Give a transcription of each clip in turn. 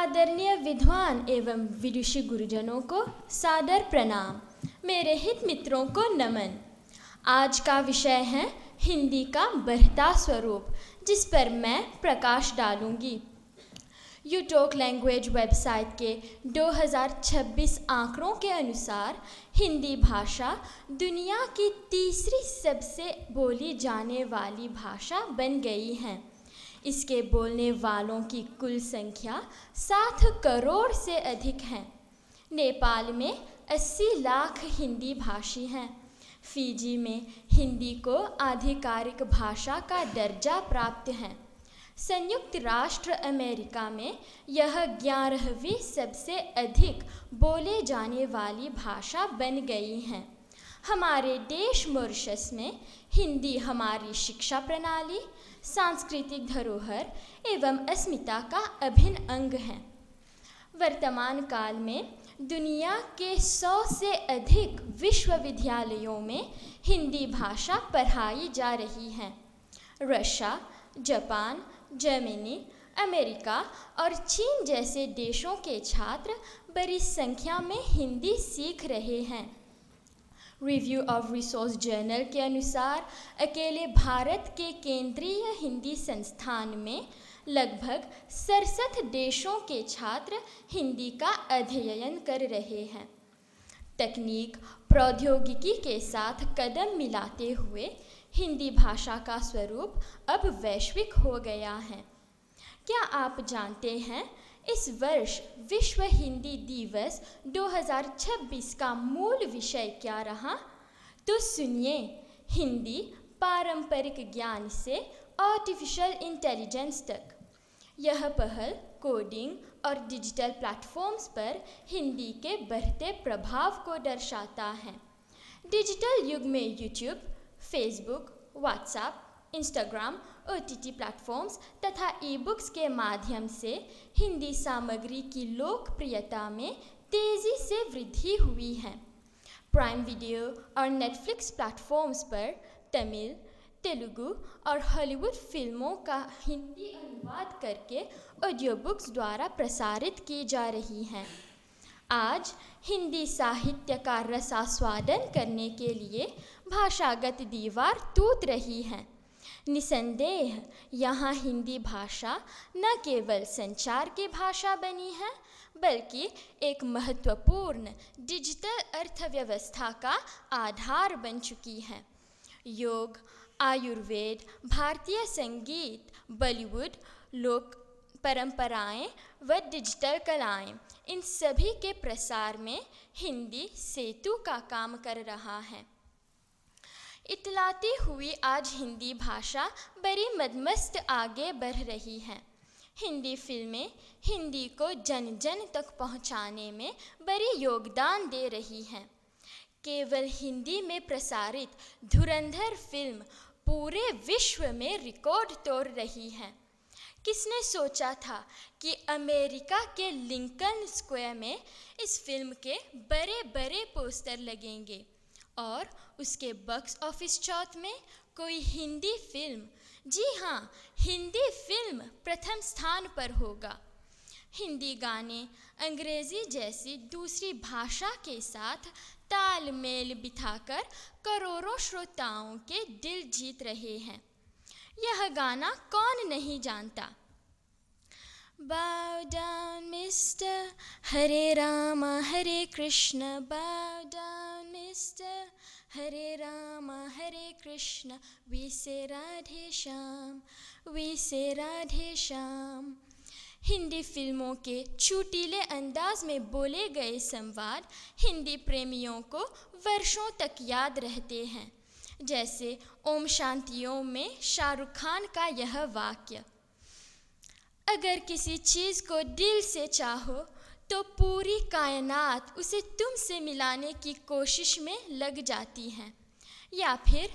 आदरणीय विद्वान एवं विदुषी गुरुजनों को सादर प्रणाम। मेरे हित मित्रों को नमन। आज का विषय है हिंदी का बढ़ता स्वरूप, जिस पर मैं प्रकाश डालूंगी। यूटॉक लैंग्वेज वेबसाइट के 2026 आंकड़ों के अनुसार हिंदी भाषा दुनिया की तीसरी सबसे बोली जाने वाली भाषा बन गई है। इसके बोलने वालों की कुल संख्या 7 करोड़ से अधिक है। नेपाल में 80 लाख हिंदी भाषी हैं। फिजी में हिंदी को आधिकारिक भाषा का दर्जा प्राप्त है। संयुक्त राष्ट्र अमेरिका में यह 11वीं सबसे अधिक बोले जाने वाली भाषा बन गई है। हमारे देश मॉरिशस में हिंदी हमारी शिक्षा प्रणाली, सांस्कृतिक धरोहर एवं अस्मिता का अभिन्न अंग है। वर्तमान काल में दुनिया के 100 से अधिक विश्वविद्यालयों में हिंदी भाषा पढ़ाई जा रही है। रशिया, जापान, जर्मनी, अमेरिका और चीन जैसे देशों के छात्र बड़ी संख्या में हिंदी सीख रहे हैं। रिव्यू ऑफ रिसोर्स जर्नल के अनुसार अकेले भारत के केंद्रीय हिंदी संस्थान में लगभग 67 देशों के छात्र हिंदी का अध्ययन कर रहे हैं। तकनीक प्रौद्योगिकी के साथ कदम मिलाते हुए हिंदी भाषा का स्वरूप अब वैश्विक हो गया है। क्या आप जानते हैं इस वर्ष विश्व हिंदी दिवस 2026 का मूल विषय क्या रहा? तो सुनिए, हिंदी पारंपरिक ज्ञान से आर्टिफिशियल इंटेलिजेंस तक। यह पहल कोडिंग और डिजिटल प्लेटफॉर्म्स पर हिंदी के बढ़ते प्रभाव को दर्शाता है। डिजिटल युग में YouTube, Facebook, WhatsApp, Instagram, OTT platforms तथा ई-बुक्स के माध्यम से हिंदी सामग्री की लोकप्रियता में तेज़ी से वृद्धि हुई है। प्राइम वीडियो और नेटफ्लिक्स प्लेटफॉर्म्स पर तमिल, तेलुगु और हॉलीवुड फिल्मों का हिंदी अनुवाद करके ऑडियो बुक्स द्वारा प्रसारित की जा रही हैं। आज हिंदी साहित्य का रसास्वादन करने के लिए भाषागत दीवार टूट रही है। निसंदेह यहाँ हिंदी भाषा न केवल संचार की भाषा बनी है, बल्कि एक महत्वपूर्ण डिजिटल अर्थव्यवस्था का आधार बन चुकी है। योग, आयुर्वेद, भारतीय संगीत, बॉलीवुड, लोक परंपराएं व डिजिटल कलाएं, इन सभी के प्रसार में हिंदी सेतु का काम कर रहा है। इतलाती हुई आज हिंदी भाषा बड़ी मदमस्त आगे बढ़ रही है। हिंदी फिल्में हिंदी को जन जन तक पहुंचाने में बड़ी योगदान दे रही हैं। केवल हिंदी में प्रसारित धुरंधर फिल्म पूरे विश्व में रिकॉर्ड तोड़ रही है। किसने सोचा था कि अमेरिका के लिंकन स्क्वायर में इस फिल्म के बड़े बड़े पोस्टर लगेंगे और उसके बॉक्स ऑफिस चार्ट में कोई हिंदी फिल्म, जी हाँ, हिंदी फिल्म प्रथम स्थान पर होगा। हिंदी गाने अंग्रेज़ी जैसी दूसरी भाषा के साथ तालमेल बिठाकर करोड़ों श्रोताओं के दिल जीत रहे हैं। यह गाना कौन नहीं जानता? Bow down, Mr. Hare Rama, Hare Krishna. Bow down, Mr. Hare Rama, Hare Krishna. We say Radhe Shyam, we say Radhe Shyam. Hindi फिल्मों के चुटीले अंदाज में बोले गए संवाद हिंदी प्रेमियों को वर्षों तक याद रहते हैं। जैसे ओम शांतियों में शाहरुख खान का यह वाक्य, अगर किसी चीज़ को दिल से चाहो तो पूरी कायनात उसे तुमसे मिलाने की कोशिश में लग जाती है। या फिर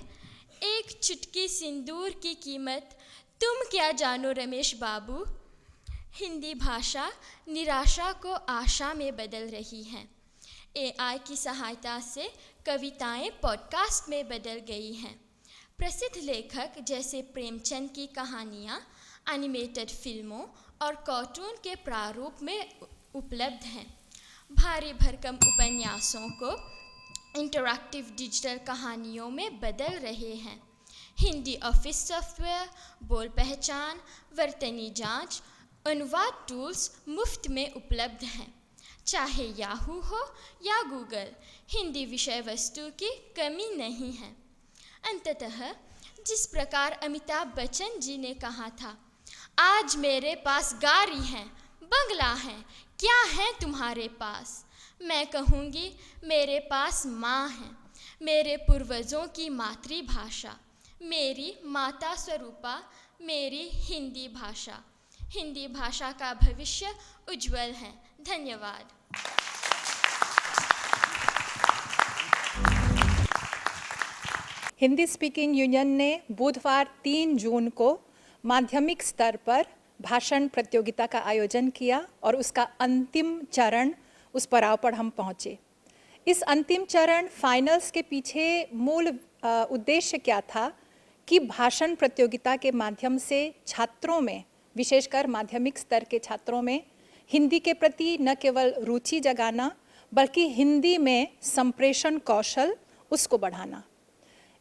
एक चुटकी सिंदूर की कीमत तुम क्या जानो रमेश बाबू। हिंदी भाषा निराशा को आशा में बदल रही है। AI की सहायता से कविताएं पॉडकास्ट में बदल गई हैं। प्रसिद्ध लेखक जैसे प्रेमचंद की कहानियाँ एनिमेटेड फिल्मों और कार्टून के प्रारूप में उपलब्ध हैं। भारी भरकम उपन्यासों को इंटरैक्टिव डिजिटल कहानियों में बदल रहे हैं। हिंदी ऑफिस सॉफ्टवेयर, बोल पहचान, वर्तनी जांच, अनुवाद टूल्स मुफ्त में उपलब्ध हैं। चाहे याहू हो या गूगल, हिंदी विषय वस्तु की कमी नहीं है। अंततः जिस प्रकार अमिताभ बच्चन जी ने कहा था, आज मेरे पास गाड़ी है, बंगला है, क्या है तुम्हारे पास? मैं कहूँगी मेरे पास माँ है, मेरे पूर्वजों की मातृभाषा, मेरी माता स्वरूपा, मेरी हिंदी भाषा। हिंदी भाषा का भविष्य उज्जवल है। धन्यवाद। हिंदी स्पीकिंग यूनियन ने बुधवार 3 जून को माध्यमिक स्तर पर भाषण प्रतियोगिता का आयोजन किया और उसका अंतिम चरण उस पड़ाव पर हम पहुँचे। इस अंतिम चरण फाइनल्स के पीछे मूल उद्देश्य क्या था कि भाषण प्रतियोगिता के माध्यम से छात्रों में, विशेषकर माध्यमिक स्तर के छात्रों में हिंदी के प्रति न केवल रुचि जगाना बल्कि हिंदी में संप्रेषण कौशल उसको बढ़ाना।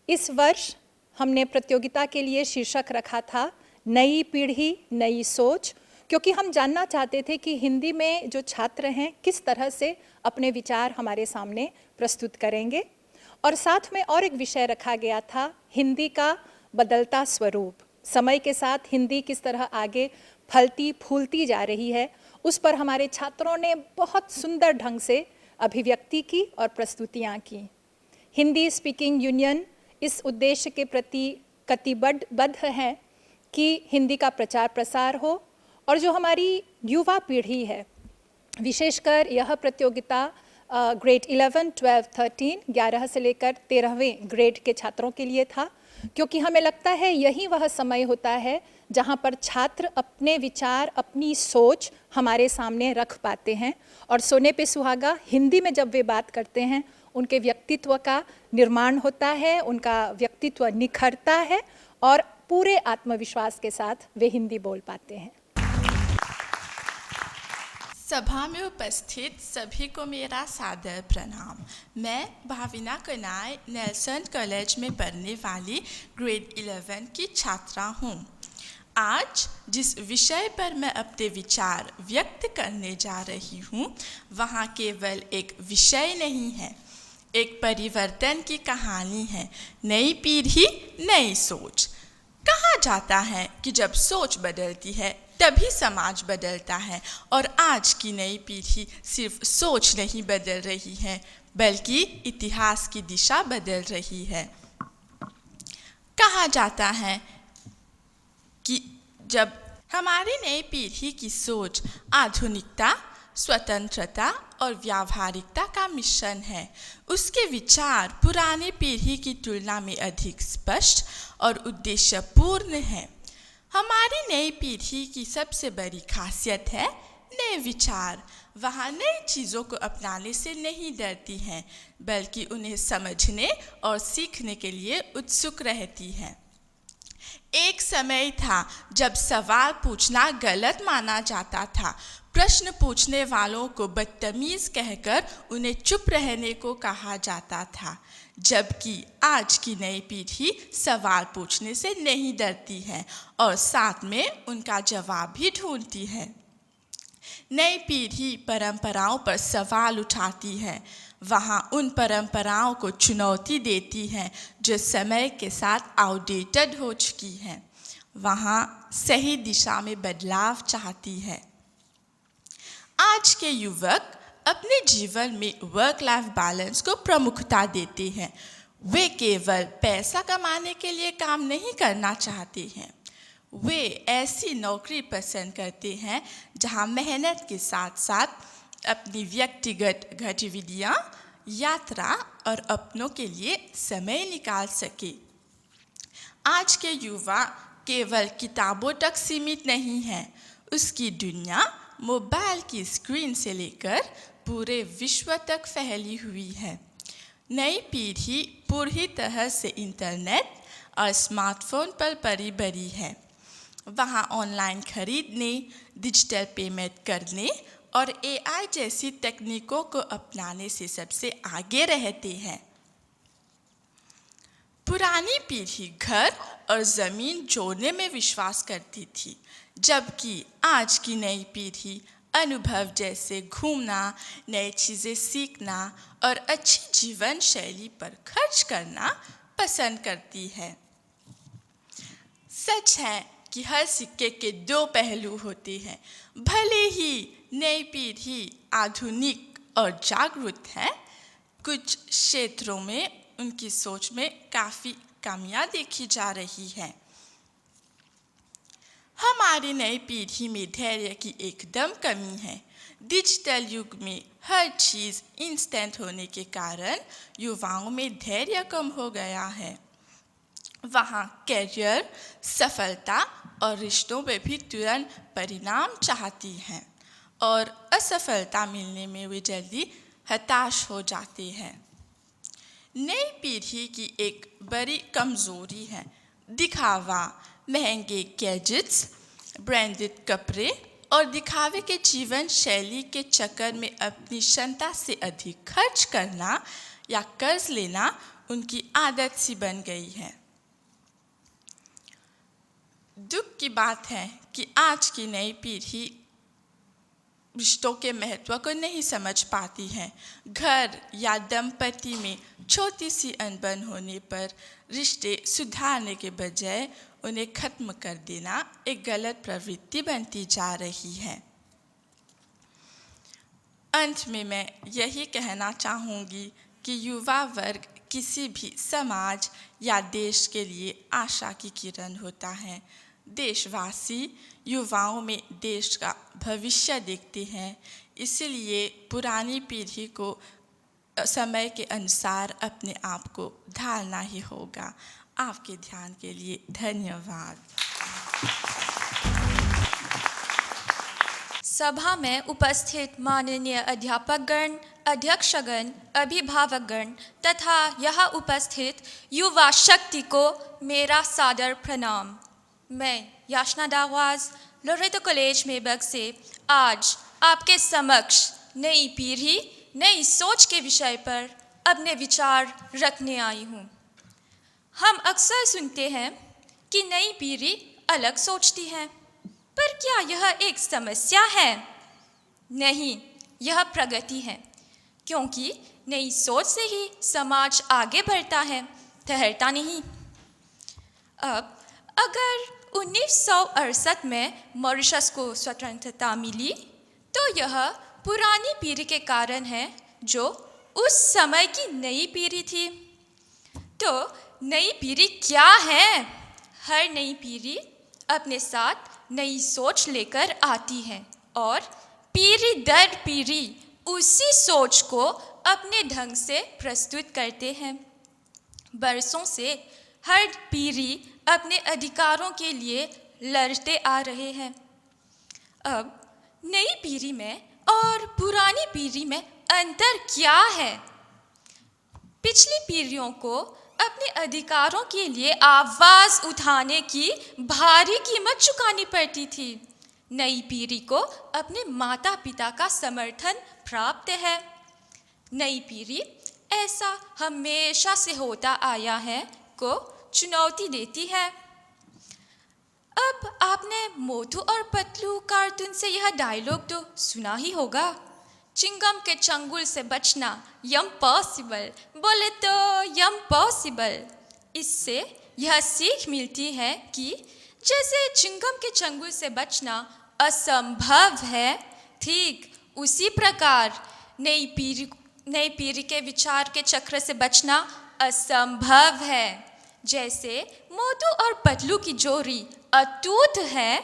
इस वर्ष हमने प्रतियोगिता के लिए शीर्षक रखा था नई पीढ़ी नई सोच, क्योंकि हम जानना चाहते थे कि हिंदी में जो छात्र हैं किस तरह से अपने विचार हमारे सामने प्रस्तुत करेंगे। और साथ में और एक विषय रखा गया था हिंदी का बदलता स्वरूप। समय के साथ हिंदी किस तरह आगे फलती फूलती जा रही है, उस पर हमारे छात्रों ने बहुत सुंदर ढंग से अभिव्यक्ति की और प्रस्तुतियाँ की। हिंदी स्पीकिंग यूनियन इस उद्देश्य के प्रति कटिबद्ध है कि हिंदी का प्रचार प्रसार हो और जो हमारी युवा पीढ़ी है, विशेषकर यह प्रतियोगिता ग्रेड 11, 12, 13, 11 से लेकर 13वें ग्रेड के छात्रों के लिए था, क्योंकि हमें लगता है यही वह समय होता है जहाँ पर छात्र अपने विचार, अपनी सोच हमारे सामने रख पाते हैं। और सोने पे सुहागा, हिंदी में जब वे बात करते हैं उनके व्यक्तित्व का निर्माण होता है, उनका व्यक्तित्व निखरता है और पूरे आत्मविश्वास के साथ वे हिंदी बोल पाते हैं। सभा में उपस्थित सभी को मेरा सादर प्रणाम। मैं भाविना कनाय नेल्सन कॉलेज में पढ़ने वाली ग्रेड 11 की छात्रा हूँ। आज जिस विषय पर मैं अपने विचार व्यक्त करने जा रही हूँ, वहाँ केवल एक विषय नहीं है, एक परिवर्तन की कहानी है। नई पीढ़ी नई सोच। कहा जाता है कि जब सोच बदलती है तभी समाज बदलता है, और आज की नई पीढ़ी सिर्फ सोच नहीं बदल रही है बल्कि इतिहास की दिशा बदल रही है। कहा जाता है कि जब हमारी नई पीढ़ी की सोच आधुनिकता, स्वतंत्रता और व्यावहारिकता का मिश्रण है, उसके विचार पुरानी पीढ़ी की तुलना में अधिक स्पष्ट और उद्देश्यपूर्ण है। हमारी नई पीढ़ी की सबसे बड़ी खासियत है नए विचार। वहाँ नई चीज़ों को अपनाने से नहीं डरती हैं, बल्कि उन्हें समझने और सीखने के लिए उत्सुक रहती हैं। एक समय था जब सवाल पूछना गलत माना जाता था। प्रश्न पूछने वालों को बदतमीज कहकर उन्हें चुप रहने को कहा जाता था, जबकि आज की नई पीढ़ी सवाल पूछने से नहीं डरती है और साथ में उनका जवाब भी ढूंढती है। नई पीढ़ी परंपराओं पर सवाल उठाती है, वहाँ उन परंपराओं को चुनौती देती है जो समय के साथ आउटडेटेड हो चुकी हैं। वहाँ सही दिशा में बदलाव चाहती है। आज के युवक अपने जीवन में वर्क लाइफ बैलेंस को प्रमुखता देते हैं। वे केवल पैसा कमाने के लिए काम नहीं करना चाहते हैं, वे ऐसी नौकरी पसंद करते हैं जहां मेहनत के साथ साथ अपनी व्यक्तिगत गतिविधियां, यात्रा और अपनों के लिए समय निकाल सके। आज के युवा केवल किताबों तक सीमित नहीं है, उसकी दुनिया मोबाइल की स्क्रीन से लेकर पूरे विश्व तक फैली हुई है। नई पीढ़ी पूरी तरह से इंटरनेट और स्मार्टफोन पर पली बड़ी है। वहाँ ऑनलाइन खरीदने, डिजिटल पेमेंट करने और AI जैसी तकनीकों को अपनाने से सबसे आगे रहते हैं। पुरानी पीढ़ी घर और ज़मीन जोड़ने में विश्वास करती थी, जबकि आज की नई पीढ़ी अनुभव जैसे घूमना, नई चीज़ें सीखना और अच्छी जीवन शैली पर खर्च करना पसंद करती है। सच है कि हर सिक्के के दो पहलू होते हैं। भले ही नई पीढ़ी आधुनिक और जागरूक है, कुछ क्षेत्रों में उनकी सोच में काफ़ी कमियां देखी जा रही हैं। हमारी नई पीढ़ी में धैर्य की एकदम कमी है। डिजिटल युग में हर चीज़ इंस्टेंट होने के कारण युवाओं में धैर्य कम हो गया है। वहाँ कैरियर, सफलता और रिश्तों में भी तुरंत परिणाम चाहती हैं और असफलता मिलने में वे जल्दी हताश हो जाते हैं। नई पीढ़ी की एक बड़ी कमज़ोरी है दिखावा। महंगे गैजेट्स, ब्रांडेड कपड़े और दिखावे के जीवन शैली के चक्कर में अपनी क्षमता से अधिक खर्च करना या कर्ज लेना उनकी आदत सी बन गई है। दुख की बात है कि आज की नई पीढ़ी रिश्तों के महत्व को नहीं समझ पाती है। घर या दंपति में छोटी सी अनबन होने पर रिश्ते सुधारने के बजाय उन्हें खत्म कर देना एक गलत प्रवृत्ति बनती जा रही है। अंत में मैं यही कहना चाहूँगी कि युवा वर्ग किसी भी समाज या देश के लिए आशा की किरण होता है। देशवासी युवाओं में देश का भविष्य देखते हैं, इसलिए पुरानी पीढ़ी को समय के अनुसार अपने आप को ढालना ही होगा। आपके ध्यान के लिए धन्यवाद। सभा में उपस्थित माननीय अध्यापकगण, अध्यक्षगण, अभिभावकगण तथा यहाँ उपस्थित युवा शक्ति को मेरा सादर प्रणाम। मैं याचना दागवाज, लोरेटो कॉलेज मेबक से आज आपके समक्ष नई पीढ़ी, नई सोच के विषय पर अपने विचार रखने आई हूँ। हम अक्सर सुनते हैं कि नई पीढ़ी अलग सोचती है, पर क्या यह एक समस्या है? नहीं, यह प्रगति है, क्योंकि नई सोच से ही समाज आगे बढ़ता है, ठहरता नहीं। अब अगर 1968 में मॉरिशस को स्वतंत्रता मिली, तो यह पुरानी पीढ़ी के कारण है, जो उस समय की नई पीढ़ी थी। तो नई पीढ़ी क्या है? हर नई पीढ़ी अपने साथ नई सोच लेकर आती है और पीढ़ी दर पीढ़ी उसी सोच को अपने ढंग से प्रस्तुत करते हैं। बरसों से हर पीढ़ी अपने अधिकारों के लिए लड़ते आ रहे हैं। अब नई पीढ़ी में और पुरानी पीढ़ी में अंतर क्या है? पिछली पीढ़ियों को अपने अधिकारों के लिए आवाज़ उठाने की भारी कीमत चुकानी पड़ती थी। नई पीढ़ी को अपने माता पिता का समर्थन प्राप्त है। नई पीढ़ी ऐसा हमेशा से होता आया है को चुनौती देती है। अब आपने मोटू और पतलू कार्टून से यह डायलॉग तो सुना ही होगा, चिंगम के चंगुल से बचना इम्पॉसिबल, बोले तो इम्पॉसिबल। इससे यह सीख मिलती है कि जैसे चिंगम के चंगुल से बचना असंभव है, ठीक उसी प्रकार नई पीढ़ी के विचार के चक्र से बचना असंभव है। जैसे मोटू और पतलू की जोड़ी अटूट है,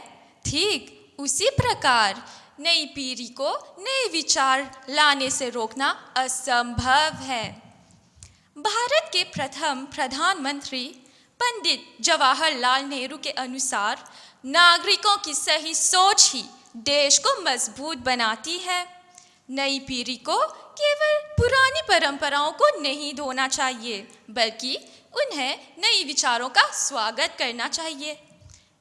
ठीक उसी प्रकार नई पीढ़ी को नए विचार लाने से रोकना असंभव है। भारत के प्रथम प्रधानमंत्री पंडित जवाहरलाल नेहरू के अनुसार नागरिकों की सही सोच ही देश को मजबूत बनाती है। नई पीढ़ी को केवल पुरानी परंपराओं को नहीं ढोना चाहिए, बल्कि उन्हें नई विचारों का स्वागत करना चाहिए।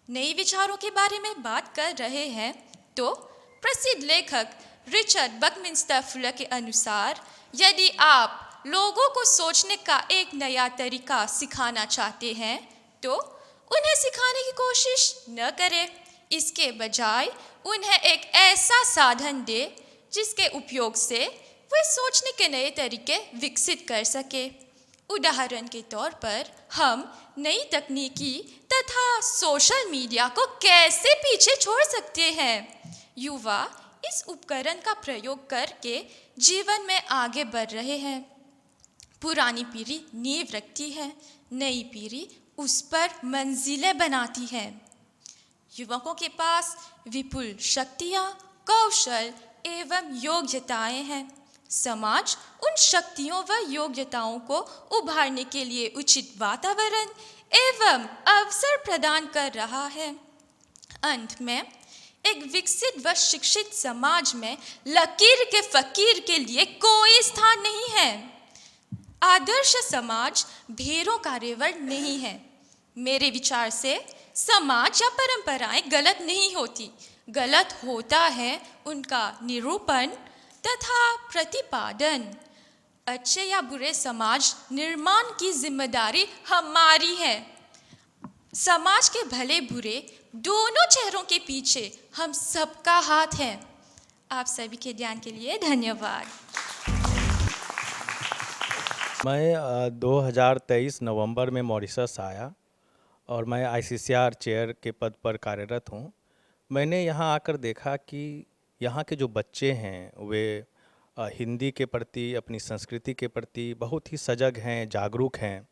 नए विचारों के बारे में बात कर रहे हैं तो प्रसिद्ध लेखक रिचर्ड बकमिंस्टर फुलर के अनुसार यदि आप लोगों को सोचने का एक नया तरीका सिखाना चाहते हैं तो उन्हें सिखाने की कोशिश न करें। इसके बजाय उन्हें एक ऐसा साधन दे जिसके उपयोग से वे सोचने के नए तरीके विकसित कर सके। उदाहरण के तौर पर हम नई तकनीकी तथा सोशल मीडिया को कैसे पीछे छोड़ सकते हैं। युवा इस उपकरण का प्रयोग करके जीवन में आगे बढ़ रहे हैं। पुरानी पीढ़ी नींव रखती है, नई पीढ़ी उस पर मंजिलें बनाती है। युवकों के पास विपुल शक्तियाँ, कौशल एवं योग्यताएं हैं। समाज उन शक्तियों व योग्यताओं को उभारने के लिए उचित वातावरण एवं अवसर प्रदान कर रहा है। अंत में एक विकसित व शिक्षित समाज में लकीर के फकीर के लिए कोई स्थान नहीं है। आदर्श समाज भेड़ों का रेवड़ नहीं है। मेरे विचार से समाज या परंपराएं गलत नहीं होती, गलत होता है उनका निरूपण तथा प्रतिपादन। अच्छे या बुरे समाज निर्माण की जिम्मेदारी हमारी है। समाज के भले बुरे दोनों चेहरों के पीछे हम सबका हाथ है। आप सभी के ध्यान के लिए धन्यवाद। मैं 2023 नवंबर में मॉरिशस आया और मैं ICCR चेयर के पद पर कार्यरत हूँ। मैंने यहाँ आकर देखा कि यहाँ के जो बच्चे हैं वे हिंदी के प्रति, अपनी संस्कृति के प्रति बहुत ही सजग हैं, जागरूक हैं।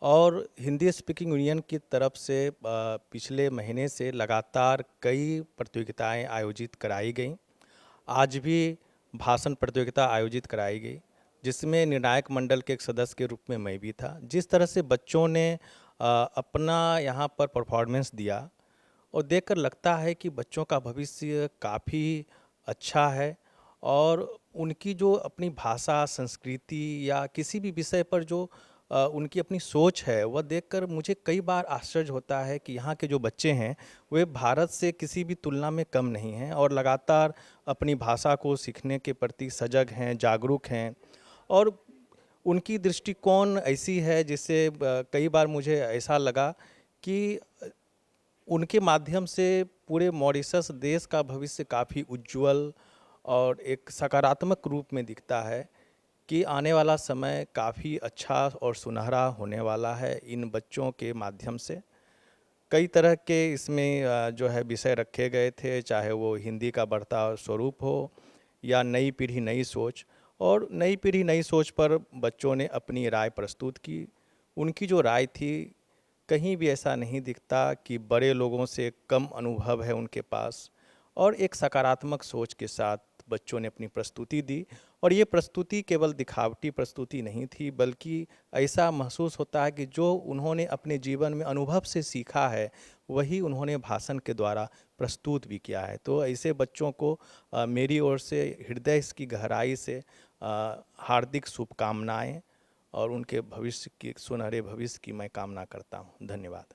और हिंदी स्पीकिंग यूनियन की तरफ से पिछले महीने से लगातार कई प्रतियोगिताएं आयोजित कराई गईं। आज भी भाषण प्रतियोगिता आयोजित कराई गई जिसमें निर्णायक मंडल के एक सदस्य के रूप में मैं भी था। जिस तरह से बच्चों ने अपना यहाँ पर परफॉर्मेंस दिया और देखकर लगता है कि बच्चों का भविष्य काफ़ी अच्छा है और उनकी जो अपनी भाषा, संस्कृति या किसी भी विषय पर जो उनकी अपनी सोच है वह देखकर मुझे कई बार आश्चर्य होता है कि यहाँ के जो बच्चे हैं वे भारत से किसी भी तुलना में कम नहीं हैं और लगातार अपनी भाषा को सीखने के प्रति सजग हैं, जागरूक हैं। और उनकी दृष्टिकोण ऐसी है जिससे कई बार मुझे ऐसा लगा कि उनके माध्यम से पूरे मॉरिशस देश का भविष्य काफ़ी उज्जवल और एक सकारात्मक रूप में दिखता है कि आने वाला समय काफ़ी अच्छा और सुनहरा होने वाला है। इन बच्चों के माध्यम से कई तरह के इसमें जो है विषय रखे गए थे, चाहे वो हिंदी का बढ़ता स्वरूप हो या नई पीढ़ी नई सोच। और नई पीढ़ी नई सोच पर बच्चों ने अपनी राय प्रस्तुत की। उनकी जो राय थी, कहीं भी ऐसा नहीं दिखता कि बड़े लोगों से कम अनुभव है उनके पास, और एक सकारात्मक सोच के साथ बच्चों ने अपनी प्रस्तुति दी। और ये प्रस्तुति केवल दिखावटी प्रस्तुति नहीं थी, बल्कि ऐसा महसूस होता है कि जो उन्होंने अपने जीवन में अनुभव से सीखा है वही उन्होंने भाषण के द्वारा प्रस्तुत भी किया है। तो ऐसे बच्चों को मेरी ओर से हृदय की गहराई से हार्दिक शुभकामनाएं और उनके भविष्य की, सुनहरे भविष्य की मैं कामना करता हूं। धन्यवाद।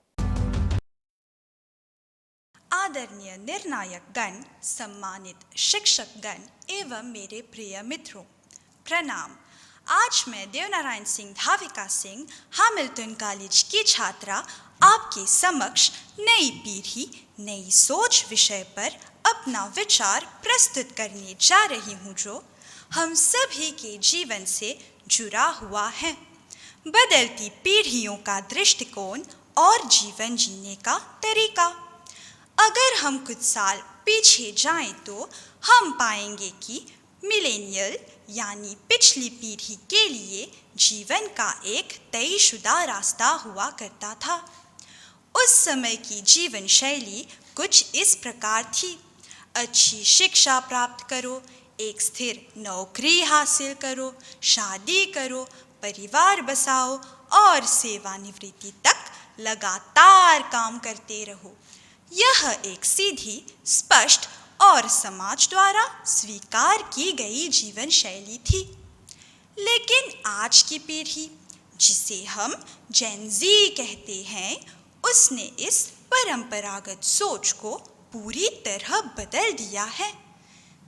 आदरणीय निर्णायक गण, सम्मानित शिक्षक गण एवं मेरे प्रिय मित्रों, प्रणाम। आज मैं देवनारायण सिंह धाविका सिंह, हैमिल्टन कॉलेज की छात्रा, आपके समक्ष नई पीढ़ी नई सोच विषय पर अपना विचार प्रस्तुत करने जा रही हूँ, जो हम सभी के जीवन से जुड़ा हुआ है। बदलती पीढ़ियों का दृष्टिकोण और जीवन जीने का तरीका। अगर हम कुछ साल पीछे जाएं तो हम पाएंगे कि मिलेनियल यानी पिछली पीढ़ी के लिए जीवन का एक तयशुदा रास्ता हुआ करता था। उस समय की जीवन शैली कुछ इस प्रकार थी: अच्छी शिक्षा प्राप्त करो, एक स्थिर नौकरी हासिल करो, शादी करो, परिवार बसाओ और सेवानिवृत्ति तक लगातार काम करते रहो। यह एक सीधी, स्पष्ट और समाज द्वारा स्वीकार की गई जीवन शैली थी। लेकिन आज की पीढ़ी, जिसे हम जेन ज़ी कहते हैं, उसने इस परंपरागत सोच को पूरी तरह बदल दिया है।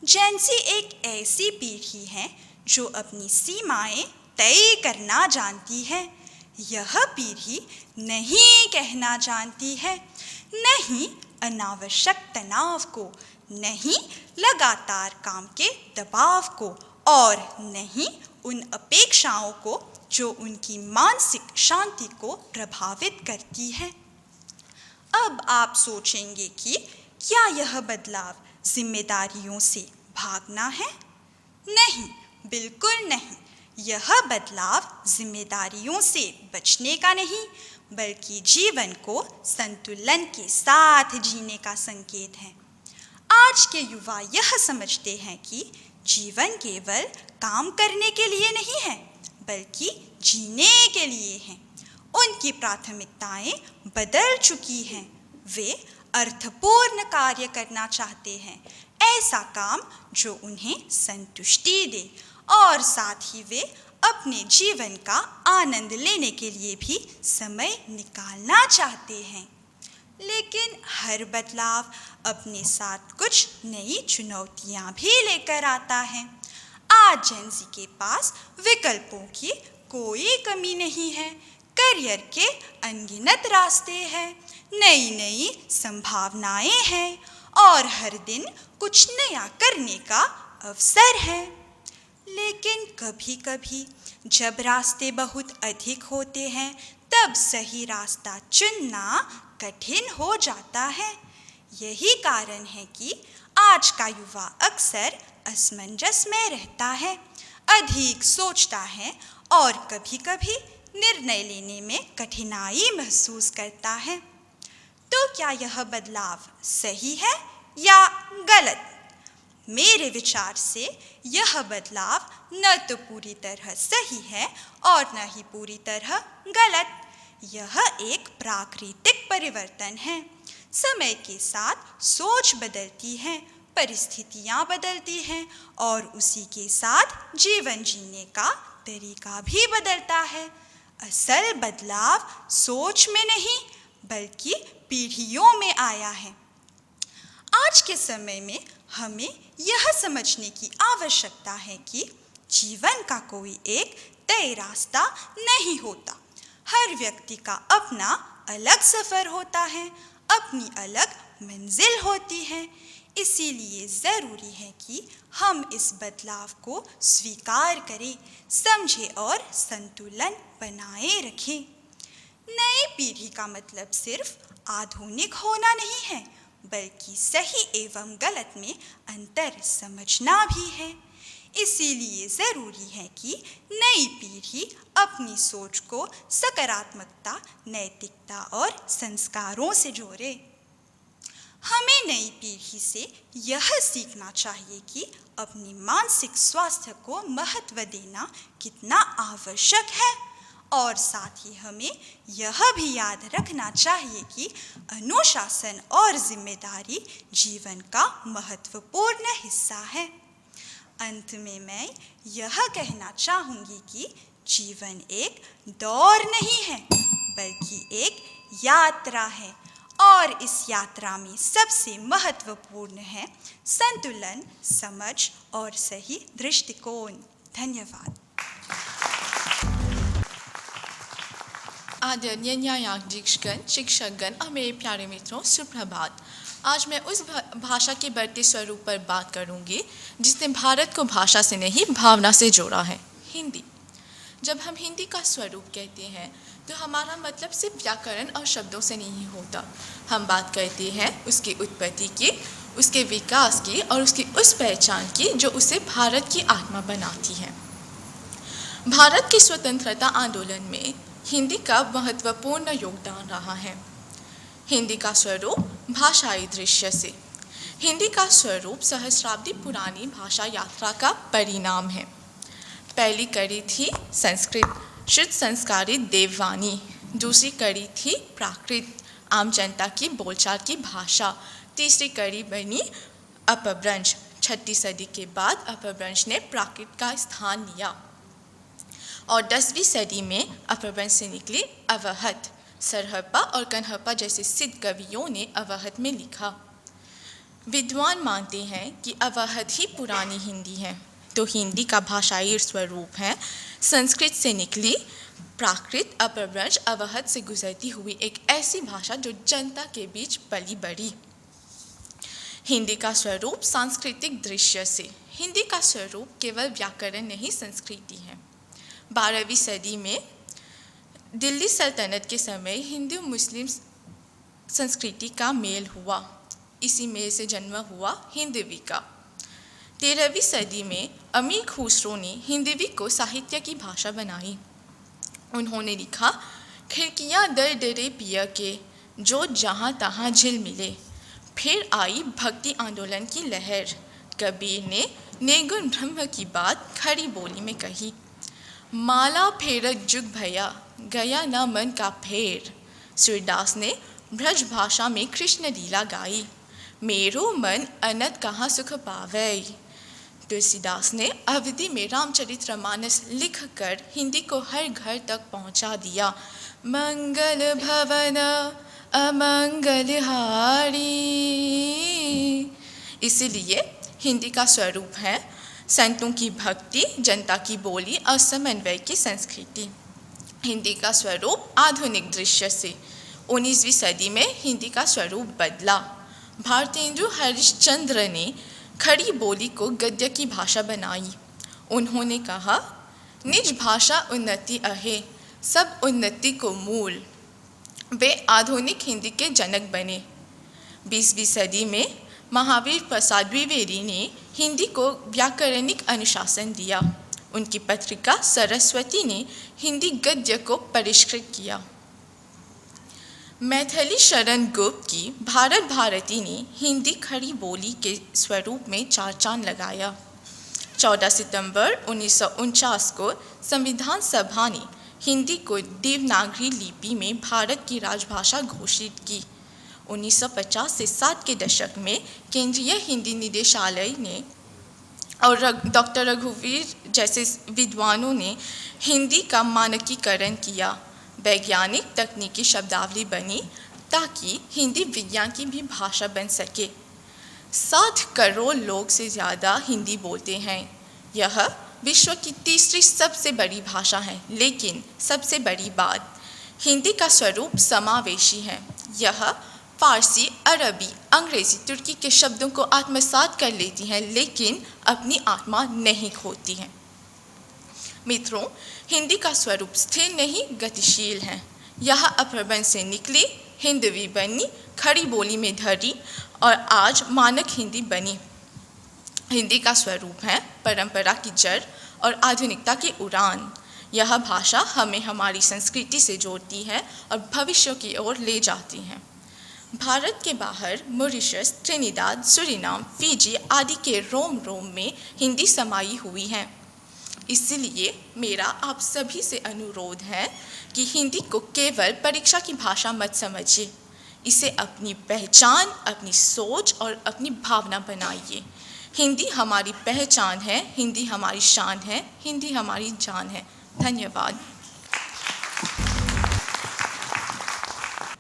जेन ज़ी एक ऐसी पीढ़ी है जो अपनी सीमाएं तय करना जानती है। यह पीढ़ी नहीं कहना जानती है, नहीं अनावश्यक तनाव को, नहीं लगातार काम के दबाव को, और नहीं उन अपेक्षाओं को जो उनकी मानसिक शांति को प्रभावित करती है। अब आप सोचेंगे कि क्या यह बदलाव जिम्मेदारियों से भागना है? नहीं, बिल्कुल नहीं। यह बदलाव जिम्मेदारियों से बचने का नहीं, बल्कि जीवन को संतुलन के साथ जीने का संकेत है। आज के युवा यह समझते हैं कि जीवन केवल काम करने के लिए नहीं है, बल्कि जीने के लिए है। उनकी प्राथमिकताएं बदल चुकी हैं। वे अर्थपूर्ण कार्य करना चाहते हैं, ऐसा काम जो उन्हें संतुष्टि दे, और साथ ही वे अपने जीवन का आनंद लेने के लिए भी समय निकालना चाहते हैं। लेकिन हर बदलाव अपने साथ कुछ नई चुनौतियां भी लेकर आता है। आज जेन ज़ी के पास विकल्पों की कोई कमी नहीं है। करियर के अनगिनत रास्ते हैं, नई नई संभावनाएं हैं, और हर दिन कुछ नया करने का अवसर है। लेकिन कभी-कभी जब रास्ते बहुत अधिक होते हैं, तब सही रास्ता चुनना कठिन हो जाता है। यही कारण है कि आज का युवा अक्सर असमंजस में रहता है, अधिक सोचता है और कभी-कभी निर्णय लेने में कठिनाई महसूस करता है। तो क्या यह बदलाव सही है या गलत? मेरे विचार से यह बदलाव न तो पूरी तरह सही है और न ही पूरी तरह गलत। यह एक प्राकृतिक परिवर्तन है। समय के साथ सोच बदलती है, परिस्थितियां बदलती हैं, और उसी के साथ जीवन जीने का तरीका भी बदलता है। असल बदलाव सोच में नहीं, बल्कि पीढ़ियों में आया है। आज के समय में हमें यह समझने की आवश्यकता है कि जीवन का कोई एक तय रास्ता नहीं होता। हर व्यक्ति का अपना अलग सफ़र होता है, अपनी अलग मंजिल होती है। इसीलिए ज़रूरी है कि हम इस बदलाव को स्वीकार करें, समझें और संतुलन बनाए रखें। नई पीढ़ी का मतलब सिर्फ आधुनिक होना नहीं है, बल्कि सही एवं गलत में अंतर समझना भी है। इसीलिए ज़रूरी है कि नई पीढ़ी अपनी सोच को सकारात्मकता, नैतिकता और संस्कारों से जोड़े। हमें नई पीढ़ी से यह सीखना चाहिए कि अपनी मानसिक स्वास्थ्य को महत्व देना कितना आवश्यक है, और साथ ही हमें यह भी याद रखना चाहिए कि अनुशासन और जिम्मेदारी जीवन का महत्वपूर्ण हिस्सा है। अंत में मैं यह कहना चाहूँगी कि जीवन एक दौड़ नहीं है, बल्कि एक यात्रा है, और इस यात्रा में सबसे महत्वपूर्ण है संतुलन, समझ और सही दृष्टिकोण। धन्यवाद। आदरणीय न्यायाधीशगण, शिक्षकगण और मेरे प्यारे मित्रों, सुप्रभात। आज मैं उस भाषा के बढ़ते स्वरूप पर बात करूंगी जिसने भारत को भाषा से नहीं भावना से जोड़ा है, हिंदी। जब हम हिंदी का स्वरूप कहते हैं तो हमारा मतलब सिर्फ व्याकरण और शब्दों से नहीं होता। हम बात करते हैं उसकी उत्पत्ति की, उसके विकास की और उसकी उस पहचान की जो उसे भारत की आत्मा बनाती है। भारत की स्वतंत्रता आंदोलन में हिंदी का महत्वपूर्ण योगदान रहा है। हिंदी का स्वरूप भाषाई दृश्य से। हिंदी का स्वरूप सहस्राब्दी पुरानी भाषा यात्रा का परिणाम है। पहली कड़ी थी संस्कृत शुद्ध संस्कारित देववाणी, दूसरी कड़ी थी प्राकृत आम जनता की बोलचाल की भाषा, तीसरी कड़ी बनी अपभ्रंश। 6वीं सदी के बाद अपभ्रंश ने प्राकृत का स्थान लिया और 10वीं सदी में अपभ्रंश से निकली अवहत, सरहप्पा और कन्हप्पा जैसे सिद्ध कवियों ने अवहद में लिखा। विद्वान मानते हैं कि अवहद ही पुरानी हिंदी है, तो हिंदी का भाषाई स्वरूप है संस्कृत से निकली प्राकृत अपभ्रंश अवहद से गुजरती हुई एक ऐसी भाषा जो जनता के बीच पली बढ़ी। हिंदी का स्वरूप सांस्कृतिक दृश्य से। हिंदी का स्वरूप केवल व्याकरण नहीं, संस्कृति है। 12वीं सदी में दिल्ली सल्तनत के समय हिंदू मुस्लिम संस्कृति का मेल हुआ। इसी मेल से जन्म हुआ हिंदवी का। 13वीं सदी में अमीर खुसरो ने हिंदवी को साहित्य की भाषा बनाई। उन्होंने लिखा, खिड़कियाँ दर दरे पिया के जो जहाँ तहाँ झिल मिले। फिर आई भक्ति आंदोलन की लहर। कबीर ने निर्गुण ब्रह्म की बात खड़ी बोली में कही। माला फेरक जुग भया गया न मन का फेर। सूरदास ने ब्रज भाषा में कृष्ण लीला गाई। मेरो मन अनंत कहाँ सुख पावे। तुलसीदास ने अवधि में रामचरितमानस लिखकर हिंदी को हर घर तक पहुंचा दिया। मंगल भवन अमंगल हारी। इसीलिए हिंदी का स्वरूप है संतों की भक्ति, जनता की बोली और समन्वय की संस्कृति। हिंदी का स्वरूप आधुनिक दृश्य से। 19वीं सदी में हिंदी का स्वरूप बदला। भारतेंदु हरिश्चंद्र ने खड़ी बोली को गद्य की भाषा बनाई। उन्होंने कहा, निज भाषा उन्नति अहे, सब उन्नति को मूल। वे आधुनिक हिंदी के जनक बने। 20वीं सदी में महावीर प्रसाद द्विवेदी ने हिंदी को व्याकरणिक अनुशासन दिया। उनकी पत्रिका सरस्वती ने हिंदी गद्य को परिष्कृत किया। मैथिली शरण गुप्त की भारत भारती ने हिंदी खड़ी बोली के स्वरूप में 4 चांद लगाया। 14 सितंबर 1949 को संविधान सभा ने हिंदी को देवनागरी लिपि में भारत की राजभाषा घोषित की। 1950 से 60 के दशक में केंद्रीय हिंदी निदेशालय ने और डॉक्टर रघुवीर जैसे विद्वानों ने हिंदी का मानकीकरण किया। वैज्ञानिक तकनीकी शब्दावली बनी ताकि हिंदी विज्ञान की भी भाषा बन सके। 60 करोड़ लोग से ज़्यादा हिंदी बोलते हैं। यह विश्व की तीसरी सबसे बड़ी भाषा है, लेकिन सबसे बड़ी बात, हिंदी का स्वरूप समावेशी है। यह फारसी, अरबी, अंग्रेज़ी, तुर्की के शब्दों को आत्मसात कर लेती है, लेकिन अपनी आत्मा नहीं खोती है। मित्रों, हिंदी का स्वरूप स्थिर नहीं, गतिशील है। यह अपभ्रंश से निकली, हिंदवी बनी, खड़ी बोली में धरी और आज मानक हिंदी बनी। हिंदी का स्वरूप है परंपरा की जड़ और आधुनिकता की उड़ान। यह भाषा हमें हमारी संस्कृति से जोड़ती है और भविष्य की ओर ले जाती है। भारत के बाहर मॉरिशस, त्रिनिदाद, सूरीनाम, फिजी आदि के रोम रोम में हिंदी समाई हुई है। इसलिए मेरा आप सभी से अनुरोध है कि हिंदी को केवल परीक्षा की भाषा मत समझिए। इसे अपनी पहचान, अपनी सोच और अपनी भावना बनाइए। हिंदी हमारी पहचान है, हिंदी हमारी शान है, हिंदी हमारी जान है। धन्यवाद।